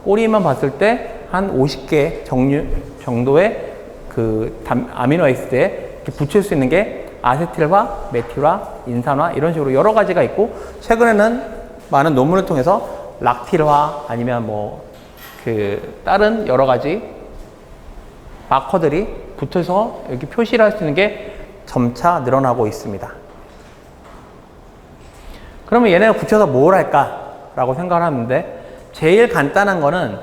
꼬리만 봤을 때 한 50개 종류 정도의 그 아미노에시드에 이렇게 붙일 수 있는 게 아세틸화, 메틸화, 인산화 이런 식으로 여러 가지가 있고, 최근에는 많은 논문을 통해서 락틸화 아니면 다른 여러 가지 마커들이 붙어서 이렇게 표시를 할 수 있는 게 점차 늘어나고 있습니다. 그러면 얘네가 붙여서 뭘 할까라고 생각을 하는데, 제일 간단한 거는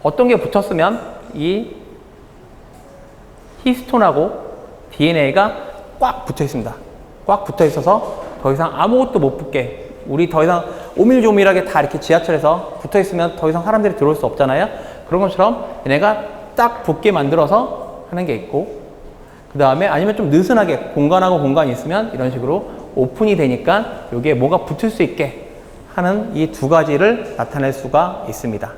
어떤 게 붙었으면 이 히스톤하고 DNA가 꽉 붙어 있습니다. 꽉 붙어 있어서 더 이상 아무것도 못 붙게, 우리 더 이상 오밀조밀하게 다 이렇게 지하철에서 붙어 있으면 더 이상 사람들이 들어올 수 없잖아요. 그런 것처럼 얘네가 딱 붙게 만들어서 하는 게 있고, 그 다음에 아니면 좀 느슨하게 공간하고 공간이 있으면 이런 식으로 오픈이 되니까 여기에 뭐가 붙을 수 있게 하는 이 두 가지를 나타낼 수가 있습니다.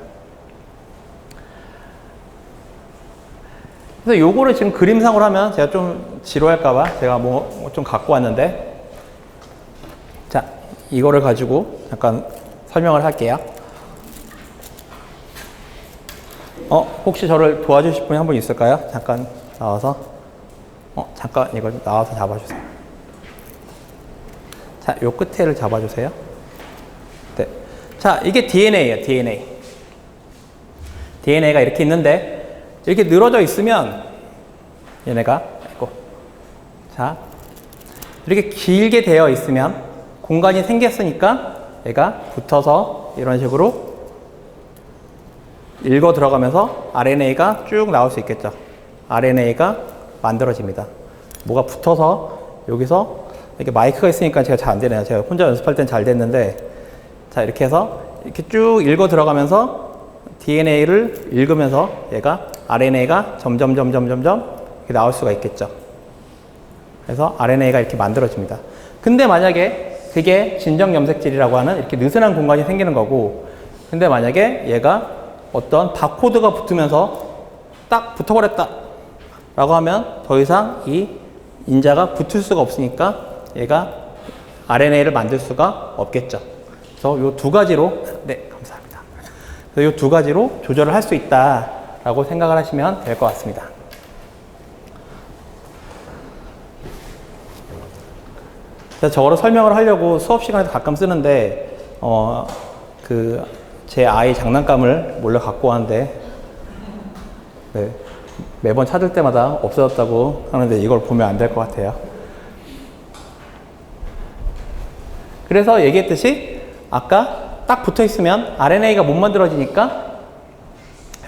그래서 요거를 지금 그림상으로 하면 제가 좀 지루할까봐 제가 좀 갖고 왔는데, 자, 이거를 가지고 잠깐 설명을 할게요. 혹시 저를 도와주실 분이 한 분 있을까요? 잠깐 나와서. 잠깐 이거 나와서 잡아주세요. 자, 요 끝에를 잡아주세요. 네. 자, 이게 DNA예요, DNA. DNA가 이렇게 있는데, 이렇게 늘어져 있으면, 얘네가, 자, 이렇게 길게 되어 있으면, 공간이 생겼으니까, 얘가 붙어서 이런 식으로 읽어 들어가면서 RNA가 쭉 나올 수 있겠죠. RNA가 만들어집니다. 뭐가 붙어서 여기서 이렇게 마이크가 있으니까 제가 잘 안 되네요. 제가 혼자 연습할 땐 잘 됐는데, 자, 이렇게 해서 이렇게 쭉 읽어 들어가면서 DNA를 읽으면서 얘가 RNA가 점점 이렇게 나올 수가 있겠죠. 그래서 RNA가 이렇게 만들어집니다. 근데 만약에 그게 진정 염색질이라고 하는 이렇게 느슨한 공간이 생기는 거고, 근데 만약에 얘가 어떤 바코드가 붙으면서 딱 붙어버렸다 라고 하면 더 이상 이 인자가 붙을 수가 없으니까 얘가 RNA를 만들 수가 없겠죠. 그래서 이 두 가지로, 네, 감사합니다. 그래서 이 두 가지로 조절을 할 수 있다라고 생각을 하시면 될 것 같습니다. 제가 저거를 설명을 하려고 수업 시간에도 가끔 쓰는데, 제 아이 장난감을 몰래 갖고 왔는데, 네, 매번 찾을 때마다 없어졌다고 하는데 이걸 보면 안 될 것 같아요. 그래서 얘기했듯이 아까 딱 붙어 있으면 RNA가 못 만들어지니까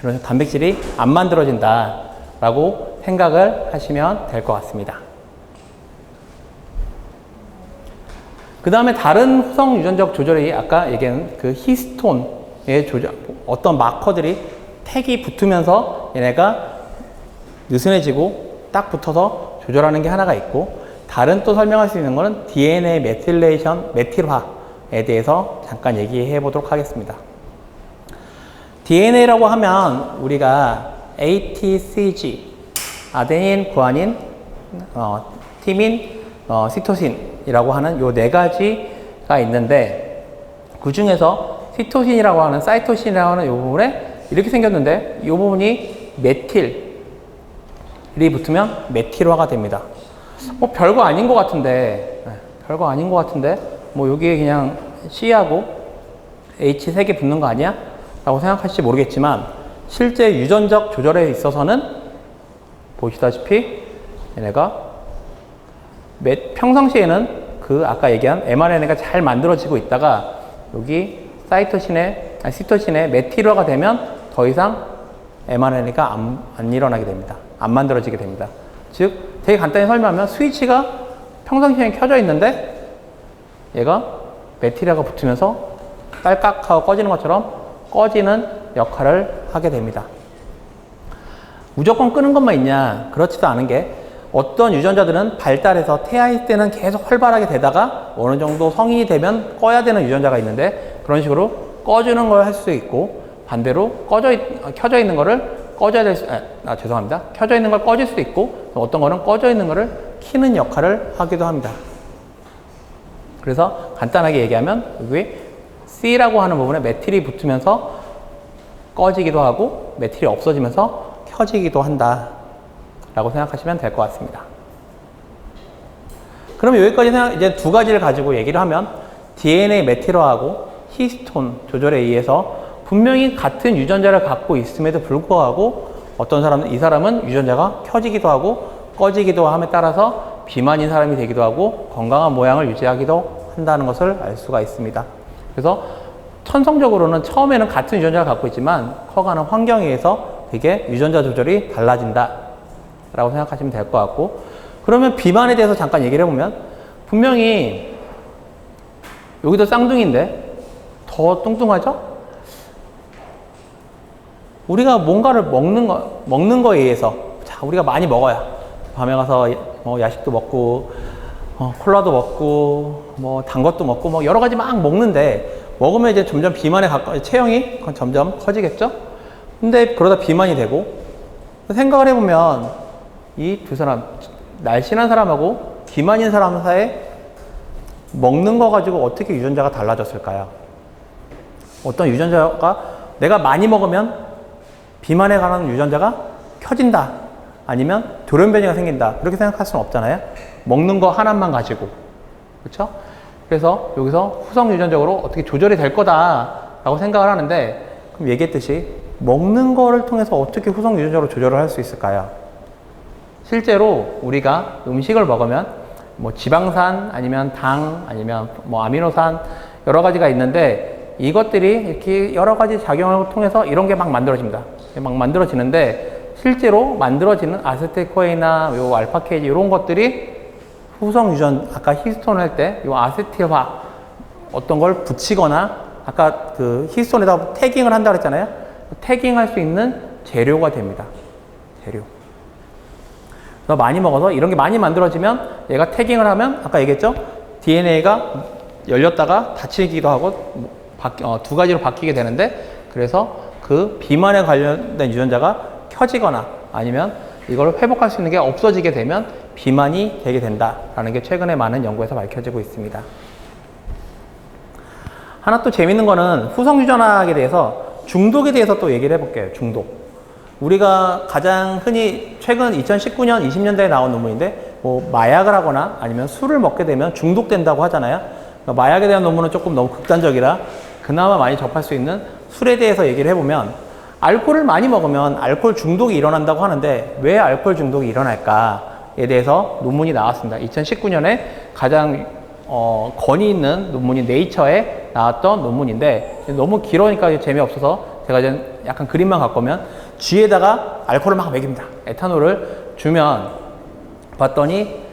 이런 단백질이 안 만들어진다 라고 생각을 하시면 될 것 같습니다. 그 다음에 다른 후성 유전적 조절이 아까 얘기한 그 히스톤의 조절, 어떤 마커들이 택이 붙으면서 얘네가 느슨해지고 딱 붙어서 조절하는 게 하나가 있고, 다른 또 설명할 수 있는 거는 DNA 메틸레이션, 메틸화에 대해서 잠깐 얘기해 보도록 하겠습니다. DNA라고 하면 우리가 ATCG, 아데닌, 구아닌, 티민, 시토신이라고 하는 요 네 가지가 있는데, 그 중에서 시토신이라고 하는, 사이토신이라고 하는 요 부분에 이렇게 생겼는데, 요 부분이 메틸이 붙으면 메틸화가 됩니다. 뭐 별거 아닌 것 같은데, 별거 아닌 것 같은데, 뭐 여기에 그냥 C하고 H 3개 붙는 거 아니야? 라고 생각하실지 모르겠지만, 실제 유전적 조절에 있어서는 보시다시피 얘네가 평상시에는 그 아까 얘기한 mRNA가 잘 만들어지고 있다가 여기 시토신의 메틸화가 되면 더 이상 mRNA가 안 일어나게 됩니다. 안 만들어지게 됩니다. 즉 되게 간단히 설명하면 스위치가 평상시에 켜져 있는데 얘가 메틸화가 붙으면서 딸깍하고 꺼지는 것처럼 꺼지는 역할을 하게 됩니다. 무조건 끄는 것만 있냐? 그렇지도 않은 게, 어떤 유전자들은 발달해서 태아일 때는 계속 활발하게 되다가 어느 정도 성인이 되면 꺼야 되는 유전자가 있는데, 그런 식으로 꺼주는 걸 할 수 있고, 반대로 켜져 있는 거를 켜져 있는 걸 꺼질 수도 있고, 어떤 거는 꺼져 있는 거를 켜는 역할을 하기도 합니다. 그래서 간단하게 얘기하면 여기 C라고 하는 부분에 메틸이 붙으면서 꺼지기도 하고 메틸이 없어지면서 켜지기도 한다 라고 생각하시면 될 것 같습니다. 그럼 여기까지 이제 두 가지를 가지고 얘기를 하면, DNA 메틸화하고 히스톤 조절에 의해서 분명히 같은 유전자를 갖고 있음에도 불구하고 어떤 사람은, 이 사람은 유전자가 켜지기도 하고 꺼지기도 함에 따라서 비만인 사람이 되기도 하고 건강한 모양을 유지하기도 한다는 것을 알 수가 있습니다. 그래서 천성적으로는 처음에는 같은 유전자를 갖고 있지만 커가는 환경에 의해서 되게 유전자 조절이 달라진다 라고 생각하시면 될 것 같고, 그러면 비만에 대해서 잠깐 얘기를 해보면, 분명히 여기도 쌍둥이인데 더 뚱뚱하죠? 우리가 뭔가를 먹는 거에 의해서, 자, 우리가 많이 먹어야 밤에 가서 야식도 먹고 콜라도 먹고 뭐 단 것도 먹고 뭐 여러 가지 막 먹는데, 먹으면 이제 점점 비만에 가까이 체형이 점점 커지겠죠? 근데 그러다 비만이 되고, 생각을 해보면 이 두 사람, 날씬한 사람하고 비만인 사람 사이에 먹는 거 가지고 어떻게 유전자가 달라졌을까요? 어떤 유전자가 내가 많이 먹으면 비만에 관한 유전자가 켜진다, 아니면 돌연변이가 생긴다, 그렇게 생각할 수는 없잖아요. 먹는 거 하나만 가지고. 그렇죠? 그래서 여기서 후성 유전적으로 어떻게 조절이 될 거다라고 생각을 하는데, 그럼 얘기했듯이 먹는 거를 통해서 어떻게 후성 유전적으로 조절을 할 수 있을까요? 실제로 우리가 음식을 먹으면 뭐 지방산, 아니면 당, 아니면 뭐 아미노산 여러 가지가 있는데, 이것들이 이렇게 여러 가지 작용을 통해서 이런 게 막 만들어집니다. 막 만들어지는데, 실제로 만들어지는 아세틸코에나 요 알파케이지 이런 것들이 후성 유전, 아까 히스톤 할 때 요 아세틸화 어떤 걸 붙이거나, 아까 그 히스톤에다 태깅을 한다 그랬잖아요. 태깅할 수 있는 재료가 됩니다. 재료. 그래서 많이 먹어서 이런 게 많이 만들어지면 얘가 태깅을 하면, 아까 얘기했죠? DNA가 열렸다가 닫히기도 하고 두 가지로 바뀌게 되는데, 그래서 그 비만에 관련된 유전자가 켜지거나 아니면 이걸 회복할 수 있는 게 없어지게 되면 비만이 되게 된다라는 게 최근에 많은 연구에서 밝혀지고 있습니다. 하나 또 재밌는 거는 후성 유전학에 대해서, 중독에 대해서 또 얘기를 해볼게요. 중독. 우리가 가장 흔히 최근 2019년, 20년대에 나온 논문인데, 뭐 마약을 하거나 아니면 술을 먹게 되면 중독된다고 하잖아요. 그러니까 마약에 대한 논문은 조금 너무 극단적이라 그나마 많이 접할 수 있는 술에 대해서 얘기를 해보면, 알코올을 많이 먹으면 알코올 중독이 일어난다고 하는데 왜 알코올 중독이 일어날까에 대해서 논문이 나왔습니다. 2019년에 가장 권위 있는 논문이 네이처에 나왔던 논문인데 너무 길으니까 재미없어서 제가 이제 약간 그림만 갖고 오면 쥐에다가 알코올을 막 먹입니다. 에탄올을 주면 봤더니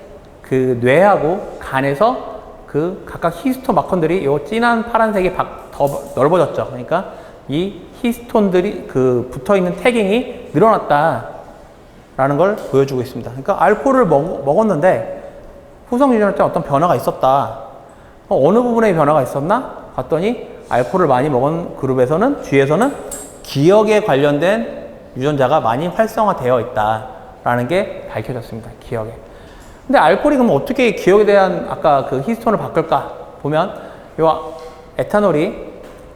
그 뇌하고 간에서 그 각각 히스토마컨들이 요 진한 파란색이 더 넓어졌죠. 그러니까 이 히스톤들이 그 붙어 있는 태깅이 늘어났다라는 걸 보여주고 있습니다. 그러니까 알코올을 먹었는데 후성 유전자 어떤 변화가 있었다. 어느 부분에 변화가 있었나? 봤더니 알코올을 많이 먹은 그룹에서는 뒤에서는 기억에 관련된 유전자가 많이 활성화되어 있다라는 게 밝혀졌습니다. 기억에. 근데 알코올이 그럼 어떻게 기억에 대한 아까 그 히스톤을 바꿀까? 보면 요 에탄올이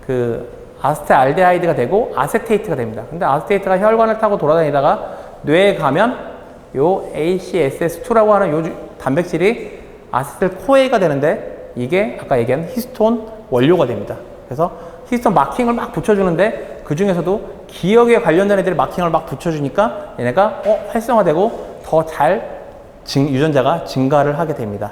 그 아세트알데하이드가 되고 아세테이트가 됩니다. 근데 아세테이트가 혈관을 타고 돌아다니다가 뇌에 가면 요 ACSS2라고 하는 요 단백질이 아세틸코에가 되는데 이게 아까 얘기한 히스톤 원료가 됩니다. 그래서 히스톤 마킹을 막 붙여주는데 그 중에서도 기억에 관련된 애들이 마킹을 막 붙여주니까 얘네가 활성화되고 더 잘 유전자가 증가를 하게 됩니다.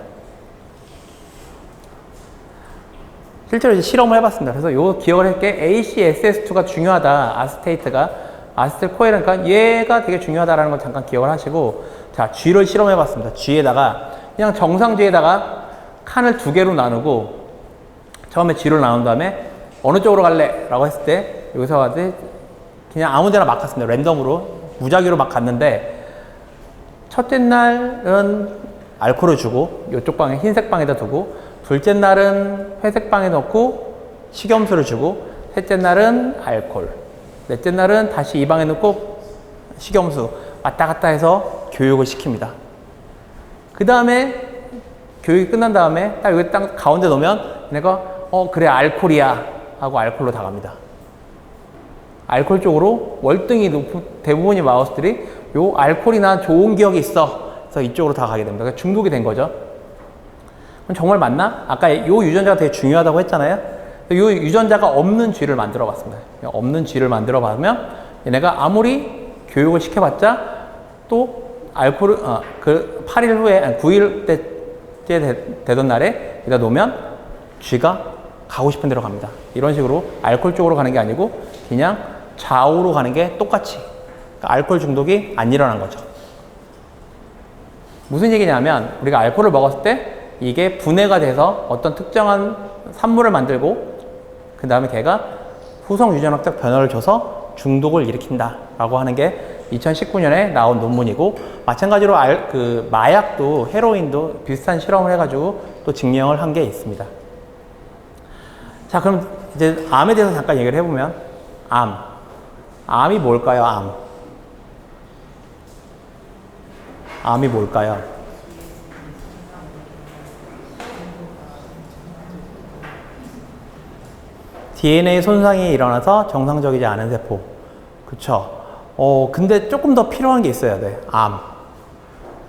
실제로 이제 실험을 해봤습니다. 그래서 요 기억을 할게 ACSS2가 중요하다. 아세테이트가 아세틸코에니까 얘가 되게 중요하다라는 걸 잠깐 기억을 하시고 자 쥐를 실험해봤습니다. 쥐에다가 그냥 정상 쥐에다가 칸을 2개로 나누고 처음에 쥐를 나눈 다음에 어느 쪽으로 갈래? 라고 했을 때 여기서 그냥 아무 데나 막 갔습니다. 랜덤으로 무작위로 막 갔는데 첫째 날은 알코올을 주고 이쪽 방에 흰색 방에다 두고 둘째 날은 회색 방에 넣고 식염수를 주고 셋째 날은 알코올 넷째 날은 다시 이 방에 넣고 식염수 왔다 갔다 해서 교육을 시킵니다. 그 다음에 교육이 끝난 다음에 딱 여기 딱 가운데 놓으면 내가 그래 알코올이야 하고 알코올로 다 갑니다. 알코올 쪽으로 월등히 높은 대부분의 마우스들이 요 알코올이 난 좋은 기억이 있어. 그래서 이쪽으로 다 가게 됩니다. 그러니까 중독이 된 거죠. 그럼 정말 맞나? 아까 요 유전자가 되게 중요하다고 했잖아요. 요 유전자가 없는 쥐를 만들어 봤습니다. 없는 쥐를 만들어 봐면 얘네가 아무리 교육을 시켜봤자 또 알코올, 그 8일 후에, 아니 9일 때 되던 날에 여기다 놓으면 쥐가 가고 싶은 데로 갑니다. 이런 식으로 알코올 쪽으로 가는 게 아니고 그냥 좌우로 가는 게 똑같이. 그러니까 알코올 중독이 안 일어난 거죠. 무슨 얘기냐면 우리가 알코올을 먹었을 때 이게 분해가 돼서 어떤 특정한 산물을 만들고 그 다음에 걔가 후성 유전학적 변화를 줘서 중독을 일으킨다 라고 하는 게 2019년에 나온 논문이고 마찬가지로 그 마약도 헤로인도 비슷한 실험을 해가지고 또 증명을 한 게 있습니다. 자 그럼 이제 암에 대해서 잠깐 얘기를 해보면 암이 뭘까요? 암이 뭘까요? DNA 손상이 일어나서 정상적이지 않은 세포. 그쵸? 근데 조금 더 필요한 게 있어야 돼.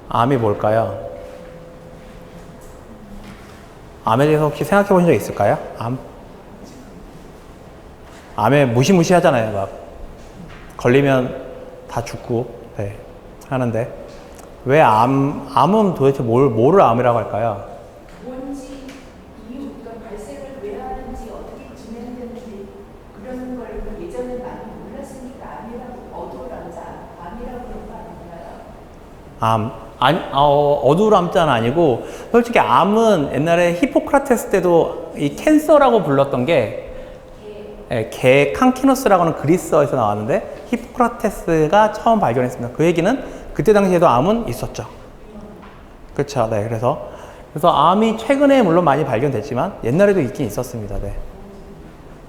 암이 뭘까요? 암에 대해서 혹시 생각해 보신 적 있을까요? 암에 무시무시하잖아요. 막 걸리면 다 죽고 네, 하는데 왜 암은 도대체 뭐를 암이라고 할까요?
뭔지 이유, 그러니까 발생을 왜 하는지 어떻게 진행되는지 그런 걸 예전에 많이 몰랐으니까 어두운 암이라고 그런 거 아닌가요?
어두울 암자는 아니고 솔직히 암은 옛날에 히포크라테스 때도 이 캔서라고 불렀던 게 개 칸키노스라고 하는 그리스어에서 나왔는데 히포크라테스가 처음 발견했습니다. 그 얘기는 그때 당시에도 암은 있었죠. 그렇죠. 네. 그래서 암이 최근에 물론 많이 발견됐지만 옛날에도 있긴 있었습니다. 네.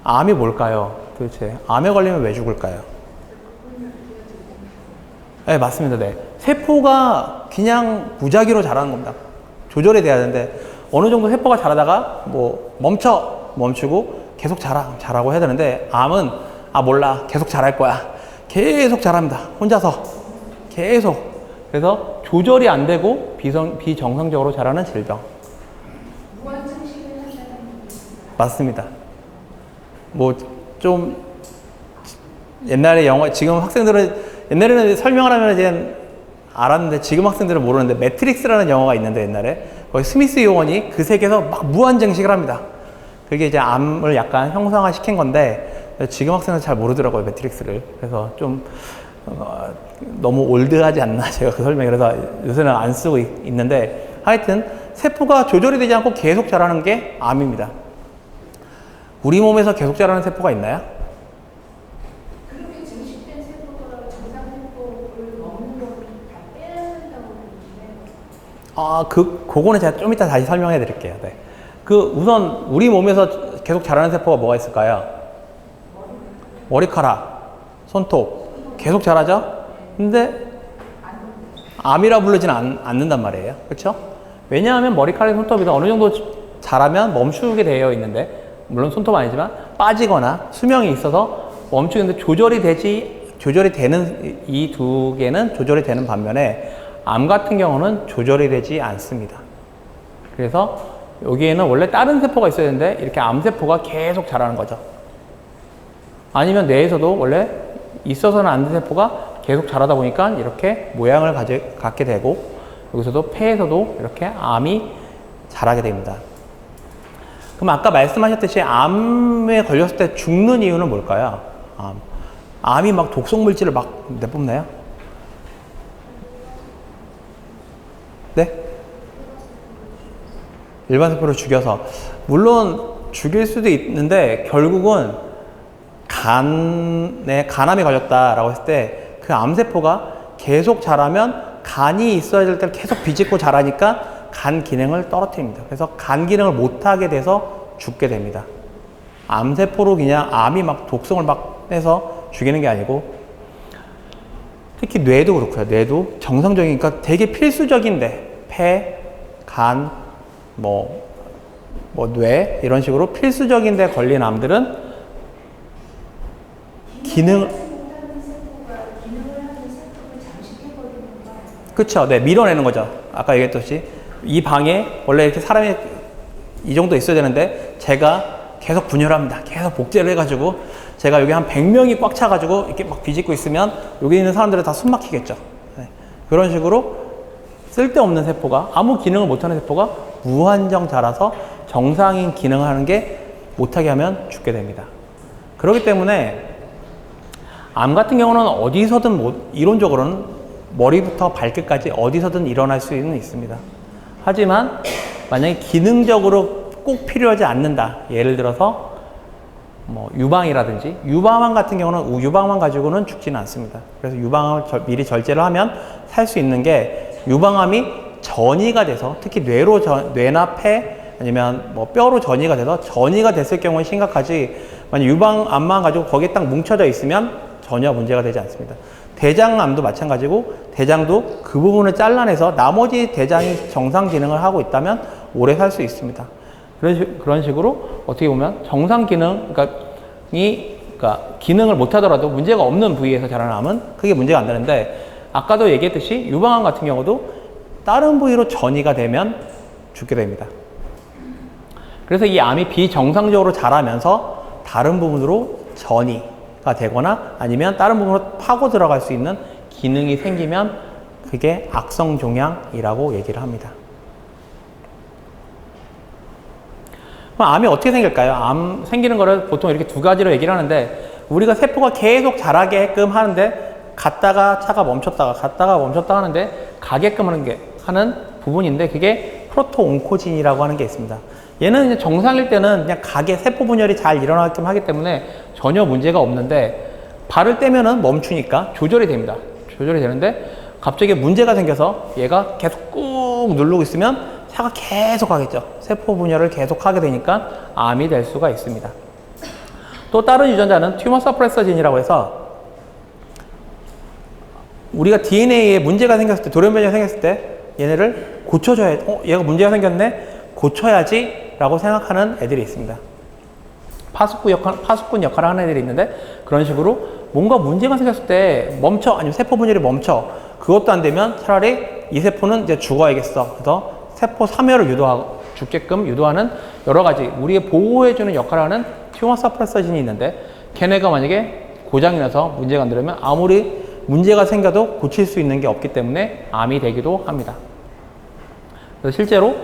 암이 뭘까요? 도대체 암에 걸리면 왜 죽을까요? 네, 맞습니다. 네. 세포가 그냥 무작위로 자라는 겁니다. 조절이 돼야 되는데 어느 정도 세포가 자라다가 뭐 멈추고 계속 자라고 해야 되는데 암은 몰라 계속 자랄 거야. 계속 자랍니다. 혼자서 계속. 그래서 조절이 안 되고 비정상적으로 자라는 질병.
무한증식을 한다는
맞습니다. 뭐 좀 옛날에 영화, 지금 학생들은, 옛날에는 설명을 하면 이제 알았는데 지금 학생들은 모르는데 매트릭스라는 영화가 있는데 옛날에 거기 스미스 요원이 그 세계에서 막 무한증식을 합니다. 그게 이제 암을 약간 형상화 시킨 건데 지금 학생은 잘 모르더라고요, 매트릭스를. 그래서 좀 너무 올드하지 않나 제가 그 설명이. 그래서 요새는 안 쓰고 있는데 하여튼 세포가 조절이 되지 않고 계속 자라는 게 암입니다. 우리 몸에서 계속 자라는 세포가 있나요?
그렇게 증식된 세포가 정상 세포를 먹는 거를 다 빼야 한다고 그러는데
그거는 제가 좀 이따 다시 설명해 드릴게요. 네. 우선 우리 몸에서 계속 자라는 세포가 뭐가 있을까요? 머리카락, 손톱 계속 자라죠? 근데 암이라 부르지는 않는단 말이에요. 그렇죠? 왜냐하면 머리카락, 손톱이 어느 정도 자라면 멈추게 되어 있는데, 물론 손톱 아니지만 빠지거나 수명이 있어서 멈추는데 조절이 되는 이 두 개는 조절이 되는 반면에 암 같은 경우는 조절이 되지 않습니다. 그래서 여기에는 원래 다른 세포가 있어야 되는데 이렇게 암세포가 계속 자라는 거죠. 아니면 뇌에서도 원래 있어서는 안 된 세포가 계속 자라다 보니까 이렇게 모양을 갖게 되고, 여기서도 폐에서도 이렇게 암이 자라게 됩니다. 그럼 아까 말씀하셨듯이 암에 걸렸을 때 죽는 이유는 뭘까요? 암이 막 독성 물질을 막 내뿜나요? 네? 일반 세포를 죽여서. 물론 죽일 수도 있는데 결국은 간암이 걸렸다라고 했을 때 그 암세포가 계속 자라면 간이 있어야 될 때를 계속 비집고 자라니까 간 기능을 떨어뜨립니다. 그래서 간 기능을 못하게 돼서 죽게 됩니다. 암세포로 그냥 암이 막 독성을 막 내서 죽이는 게 아니고, 특히 뇌도 그렇고요. 뇌도 정상적이니까 되게 필수적인데 폐, 간, 뇌 이런 식으로 필수적인데 걸린 암들은 그쵸. 네, 밀어내는 거죠. 아까 얘기했듯이 이 방에 원래 이렇게 사람이 이 정도 있어야 되는데 제가 계속 분열합니다. 계속 복제를 해가지고 제가 여기 한 100명이 꽉 차가지고 이렇게 막 비집고 있으면 여기 있는 사람들은 다 숨 막히겠죠. 네. 그런 식으로 쓸데없는 세포가, 아무 기능을 못하는 세포가 무한정 자라서 정상인 기능을 하는 게 못하게 하면 죽게 됩니다. 그렇기 때문에 암 같은 경우는 어디서든 이론적으로는 머리부터 발끝까지 어디서든 일어날 수는 있습니다. 하지만 만약에 기능적으로 꼭 필요하지 않는다. 예를 들어서 유방이라든지, 유방암 같은 경우는 유방암 가지고는 죽지는 않습니다. 그래서 유방암을 미리 절제를 하면 살 수 있는 게, 유방암이 전이가 돼서 특히 뇌나 폐 아니면 뼈로 전이가 돼서 전이가 됐을 경우는 심각하지, 만약 유방암만 가지고 거기에 딱 뭉쳐져 있으면 전혀 문제가 되지 않습니다. 대장암도 마찬가지고, 대장도 그 부분을 잘라내서 나머지 대장이 정상 기능을 하고 있다면 오래 살 수 있습니다. 그런 식으로 어떻게 보면 정상 기능, 그러니까 기능을 못 하더라도 문제가 없는 부위에서 자라는 암은 크게 문제가 안 되는데, 아까도 얘기했듯이 유방암 같은 경우도 다른 부위로 전이가 되면 죽게 됩니다. 그래서 이 암이 비정상적으로 자라면서 다른 부분으로 전이가 되거나 아니면 다른 부분으로 파고 들어갈 수 있는 기능이 생기면 그게 악성종양이라고 얘기를 합니다. 그럼 암이 어떻게 생길까요? 암 생기는 거를 보통 이렇게 두 가지로 얘기를 하는데, 우리가 세포가 계속 자라게끔 하는데 갔다가 차가 멈췄다가 갔다가 멈췄다 하는데 가게끔 하는 부분인데, 그게 프로토온코진이라고 하는 게 있습니다. 얘는 이제 정상일 때는 그냥 세포 분열이 잘 일어나게끔 하기 때문에 전혀 문제가 없는데, 발을 떼면은 멈추니까 조절이 됩니다. 조절이 되는데 갑자기 문제가 생겨서 얘가 계속 꾹 누르고 있으면 차가 계속 가겠죠. 세포 분열을 계속 하게 되니까 암이 될 수가 있습니다. 또 다른 유전자는 튜머 서프레서진이라고 해서, 우리가 DNA에 문제가 생겼을 때, 돌연변이가 생겼을 때 얘네를 고쳐줘야, 얘가 문제가 생겼네, 고쳐야지 라고 생각하는 애들이 있습니다. 파수꾼 역할을 하는 애들이 있는데, 그런 식으로 뭔가 문제가 생겼을 때 멈춰, 아니면 세포 분열이 멈춰, 그것도 안 되면 차라리 이 세포는 이제 죽어야겠어. 그래서 세포 사멸을 죽게끔 유도하는 여러 가지 우리의 보호해주는 역할을 하는 튜머 서프레서진이 있는데, 걔네가 만약에 고장이 나서 문제가 안 되려면 아무리 문제가 생겨도 고칠 수 있는 게 없기 때문에 암이 되기도 합니다. 그래서 실제로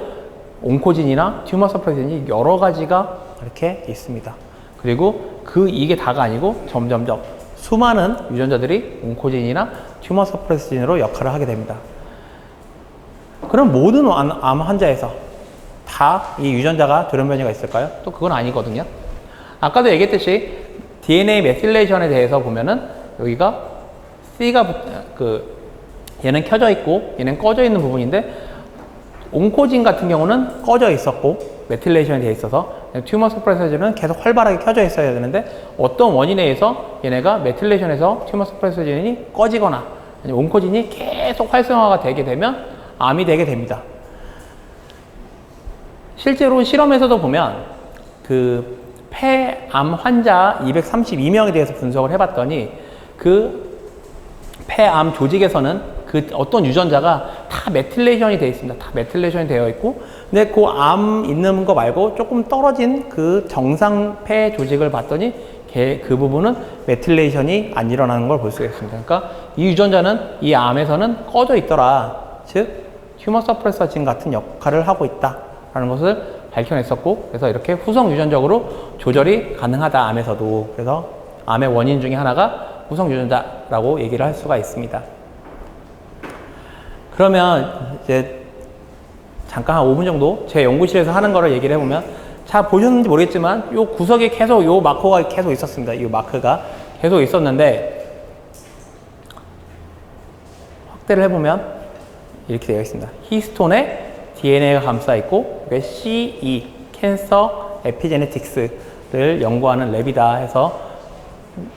온코진이나 튜머 서프레신이 여러 가지가 이렇게 있습니다. 그리고 이게 다가 아니고 점점점 수많은 유전자들이 온코진이나 튜머 서프레신으로 역할을 하게 됩니다. 그럼 모든 암 환자에서 다 이 유전자가 돌연변이가 있을까요? 또 그건 아니거든요. 아까도 얘기했듯이 DNA 메실레이션에 대해서 보면은 여기가 C가 얘는 켜져 있고 얘는 꺼져 있는 부분인데 온코진 같은 경우는 꺼져 있었고 메틸레이션이 되어 있어서 튜머 서프레서진은 계속 활발하게 켜져 있어야 되는데 어떤 원인에 의해서 얘네가 메틸레이션에서 튜머 서프레서진이 꺼지거나 온코진이 계속 활성화가 되게 되면 암이 되게 됩니다. 실제로 실험에서도 보면 그 폐암 환자 232명에 대해서 분석을 해봤더니 그 폐암 조직에서는 그 어떤 유전자가 다 메틸레이션이 되어 있습니다. 다 메틸레이션이 되어 있고, 근데 그 암 있는 거 말고 조금 떨어진 그 정상 폐 조직을 봤더니 그 부분은 메틸레이션이 안 일어나는 걸 볼 수가 있습니다. 그러니까 이 유전자는 이 암에서는 꺼져 있더라. 즉, 튜머 서프레서 진 같은 역할을 하고 있다라는 것을 밝혀냈었고, 그래서 이렇게 후성 유전적으로 조절이 가능하다, 암에서도. 그래서 암의 원인 중에 하나가 후성 유전자라고 얘기를 할 수가 있습니다. 그러면 이제 잠깐 한 5분 정도 제 연구실에서 하는 거를 얘기를 해보면, 잘 보셨는지 모르겠지만 요 구석에 계속 요 마커가 계속 있었습니다. 이 마크가 계속 있었는데 확대를 해보면 이렇게 되어 있습니다. 히스톤에 DNA가 감싸 있고 이게 CE, 캔서 에피제네틱스를 연구하는 랩이다 해서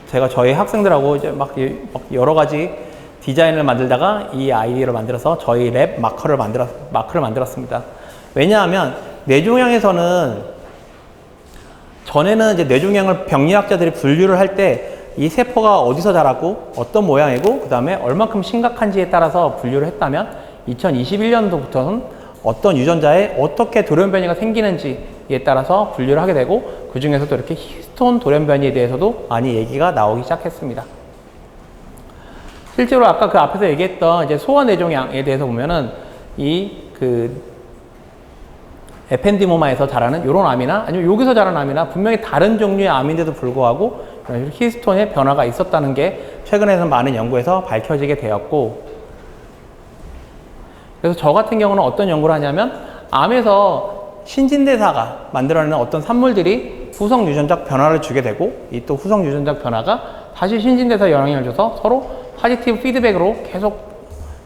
제가 저희 학생들하고 이제 막 여러 가지 디자인을 만들다가 이 아이디어를 만들어서 저희 랩 마커를 만들었습니다. 왜냐하면 뇌종양에서는 전에는 이제 뇌종양을 병리학자들이 분류를 할 때 이 세포가 어디서 자라고 어떤 모양이고 그 다음에 얼만큼 심각한지에 따라서 분류를 했다면 2021년도부터는 어떤 유전자에 어떻게 돌연변이가 생기는지에 따라서 분류를 하게 되고, 그 중에서도 이렇게 히스톤 돌연변이에 대해서도 많이 얘기가 나오기 시작했습니다. 실제로 아까 그 앞에서 얘기했던 이제 소아뇌종양에 대해서 보면은 에펜디모마에서 자라는 이런 암이나 아니면 여기서 자라는 암이나 분명히 다른 종류의 암인데도 불구하고 히스톤의 변화가 있었다는 게 최근에는 많은 연구에서 밝혀지게 되었고, 그래서 저 같은 경우는 어떤 연구를 하냐면 암에서 신진대사가 만들어내는 어떤 산물들이 후성 유전적 변화를 주게 되고, 이 또 후성 유전적 변화가 다시 신진대사에 영향을 줘서 서로 파지티브 피드백으로 계속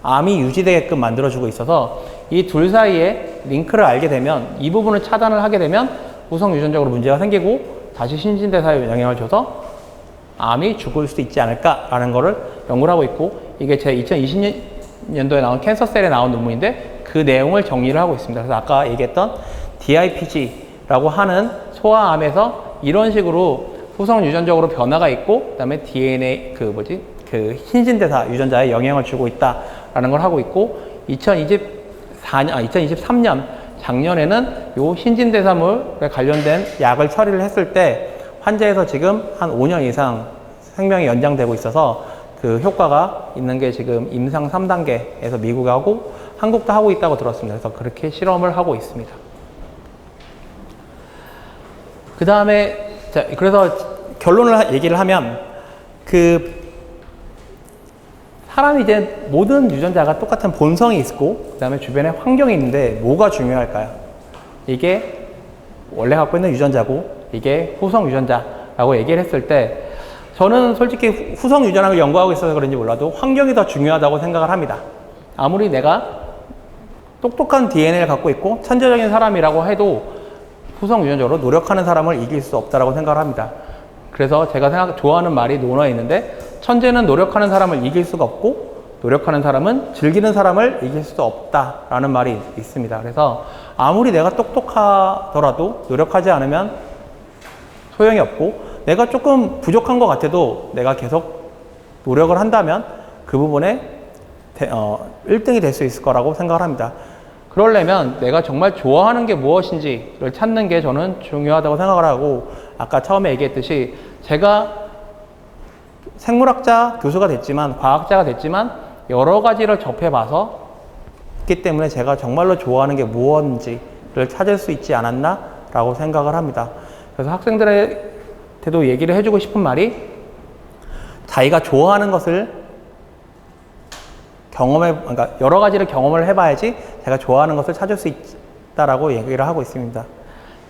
암이 유지되게끔 만들어주고 있어서 이 둘 사이에 링크를 알게 되면, 이 부분을 차단을 하게 되면 후성 유전적으로 문제가 생기고 다시 신진대사에 영향을 줘서 암이 죽을 수 있지 않을까라는 거를 연구를 하고 있고, 이게 제 2020년도에 나온 캔서셀에 나온 논문인데 그 내용을 정리를 하고 있습니다. 그래서 아까 얘기했던 DIPG라고 하는 소아암에서 이런 식으로 후성 유전적으로 변화가 있고, 그 다음에 DNA 신진대사 유전자에 영향을 주고 있다라는 걸 하고 있고, 2023년 작년에는 요 신진대사물에 관련된 약을 처리를 했을 때 환자에서 지금 한 5년 이상 생명이 연장되고 있어서 그 효과가 있는 게 지금 임상 3단계에서 미국이 하고 한국도 하고 있다고 들었습니다. 그래서 그렇게 실험을 하고 있습니다. 그 다음에 그래서 결론을 얘기를 하면, 사람이 이제 모든 유전자가 똑같은 본성이 있고 그 다음에 주변에 환경이 있는데 뭐가 중요할까요? 이게 원래 갖고 있는 유전자고 이게 후성 유전자라고 얘기를 했을 때, 저는 솔직히 후성 유전학을 연구하고 있어서 그런지 몰라도 환경이 더 중요하다고 생각을 합니다. 아무리 내가 똑똑한 DNA를 갖고 있고 천재적인 사람이라고 해도 후성 유전적으로 노력하는 사람을 이길 수 없다고 생각을 합니다. 그래서 제가 좋아하는 말이 논어에 있는데, 천재는 노력하는 사람을 이길 수가 없고 노력하는 사람은 즐기는 사람을 이길 수도 없다라는 말이 있습니다. 그래서 아무리 내가 똑똑하더라도 노력하지 않으면 소용이 없고, 내가 조금 부족한 것 같아도 내가 계속 노력을 한다면 그 부분에 1등이 될 수 있을 거라고 생각을 합니다. 그러려면 내가 정말 좋아하는 게 무엇인지를 찾는 게 저는 중요하다고 생각을 하고, 아까 처음에 얘기했듯이 제가 생물학자 교수가 됐지만, 과학자가 됐지만, 여러 가지를 접해봐서 있기 때문에 제가 정말로 좋아하는 게 무엇인지를 찾을 수 있지 않았나라고 생각을 합니다. 그래서 학생들한테도 얘기를 해주고 싶은 말이, 자기가 좋아하는 것을 그러니까 여러 가지를 경험을 해봐야지 제가 좋아하는 것을 찾을 수 있다라고 얘기를 하고 있습니다.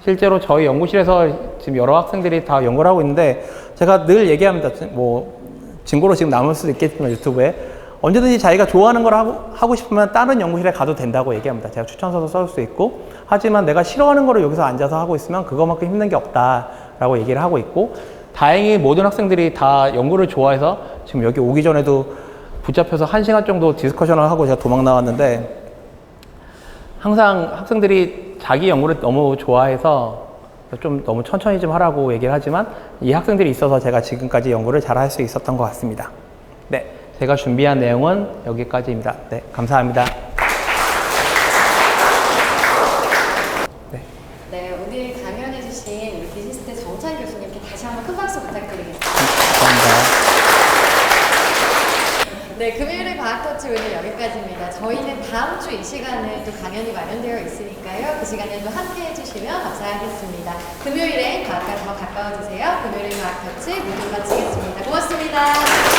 실제로 저희 연구실에서 지금 여러 학생들이 다 연구를 하고 있는데, 제가 늘 얘기합니다. 뭐 증거로 지금 남을 수도 있겠지만 유튜브에 언제든지 자기가 좋아하는 걸 하고 싶으면 다른 연구실에 가도 된다고 얘기합니다. 제가 추천서도 써줄 수 있고, 하지만 내가 싫어하는 거를 여기서 앉아서 하고 있으면 그거만큼 힘든 게 없다라고 얘기를 하고 있고, 다행히 모든 학생들이 다 연구를 좋아해서 지금 여기 오기 전에도 붙잡혀서 1시간 정도 디스커션을 하고 제가 도망 나왔는데, 항상 학생들이 자기 연구를 너무 좋아해서 좀 너무 천천히 좀 하라고 얘기를 하지만, 이 학생들이 있어서 제가 지금까지 연구를 잘 할 수 있었던 것 같습니다. 네, 제가 준비한 내용은 여기까지입니다. 네, 감사합니다.
네, 오늘 강연해주신 우리 디지스테 정찬 교수님께 다시 한번 큰 박수 부탁드리겠습니다.
감사합니다.
네, 금요일의 과학터치 오늘 여기까지입니다. 저희는 다음 주 이 시간에 또 강연이 마련되어 있으니까요. 그 시간에 또 함께 해주시면 감사하겠습니다. 금요일에 과학과 더 가까워지세요. 금요일의 과학터치 모두 마치겠습니다. 고맙습니다.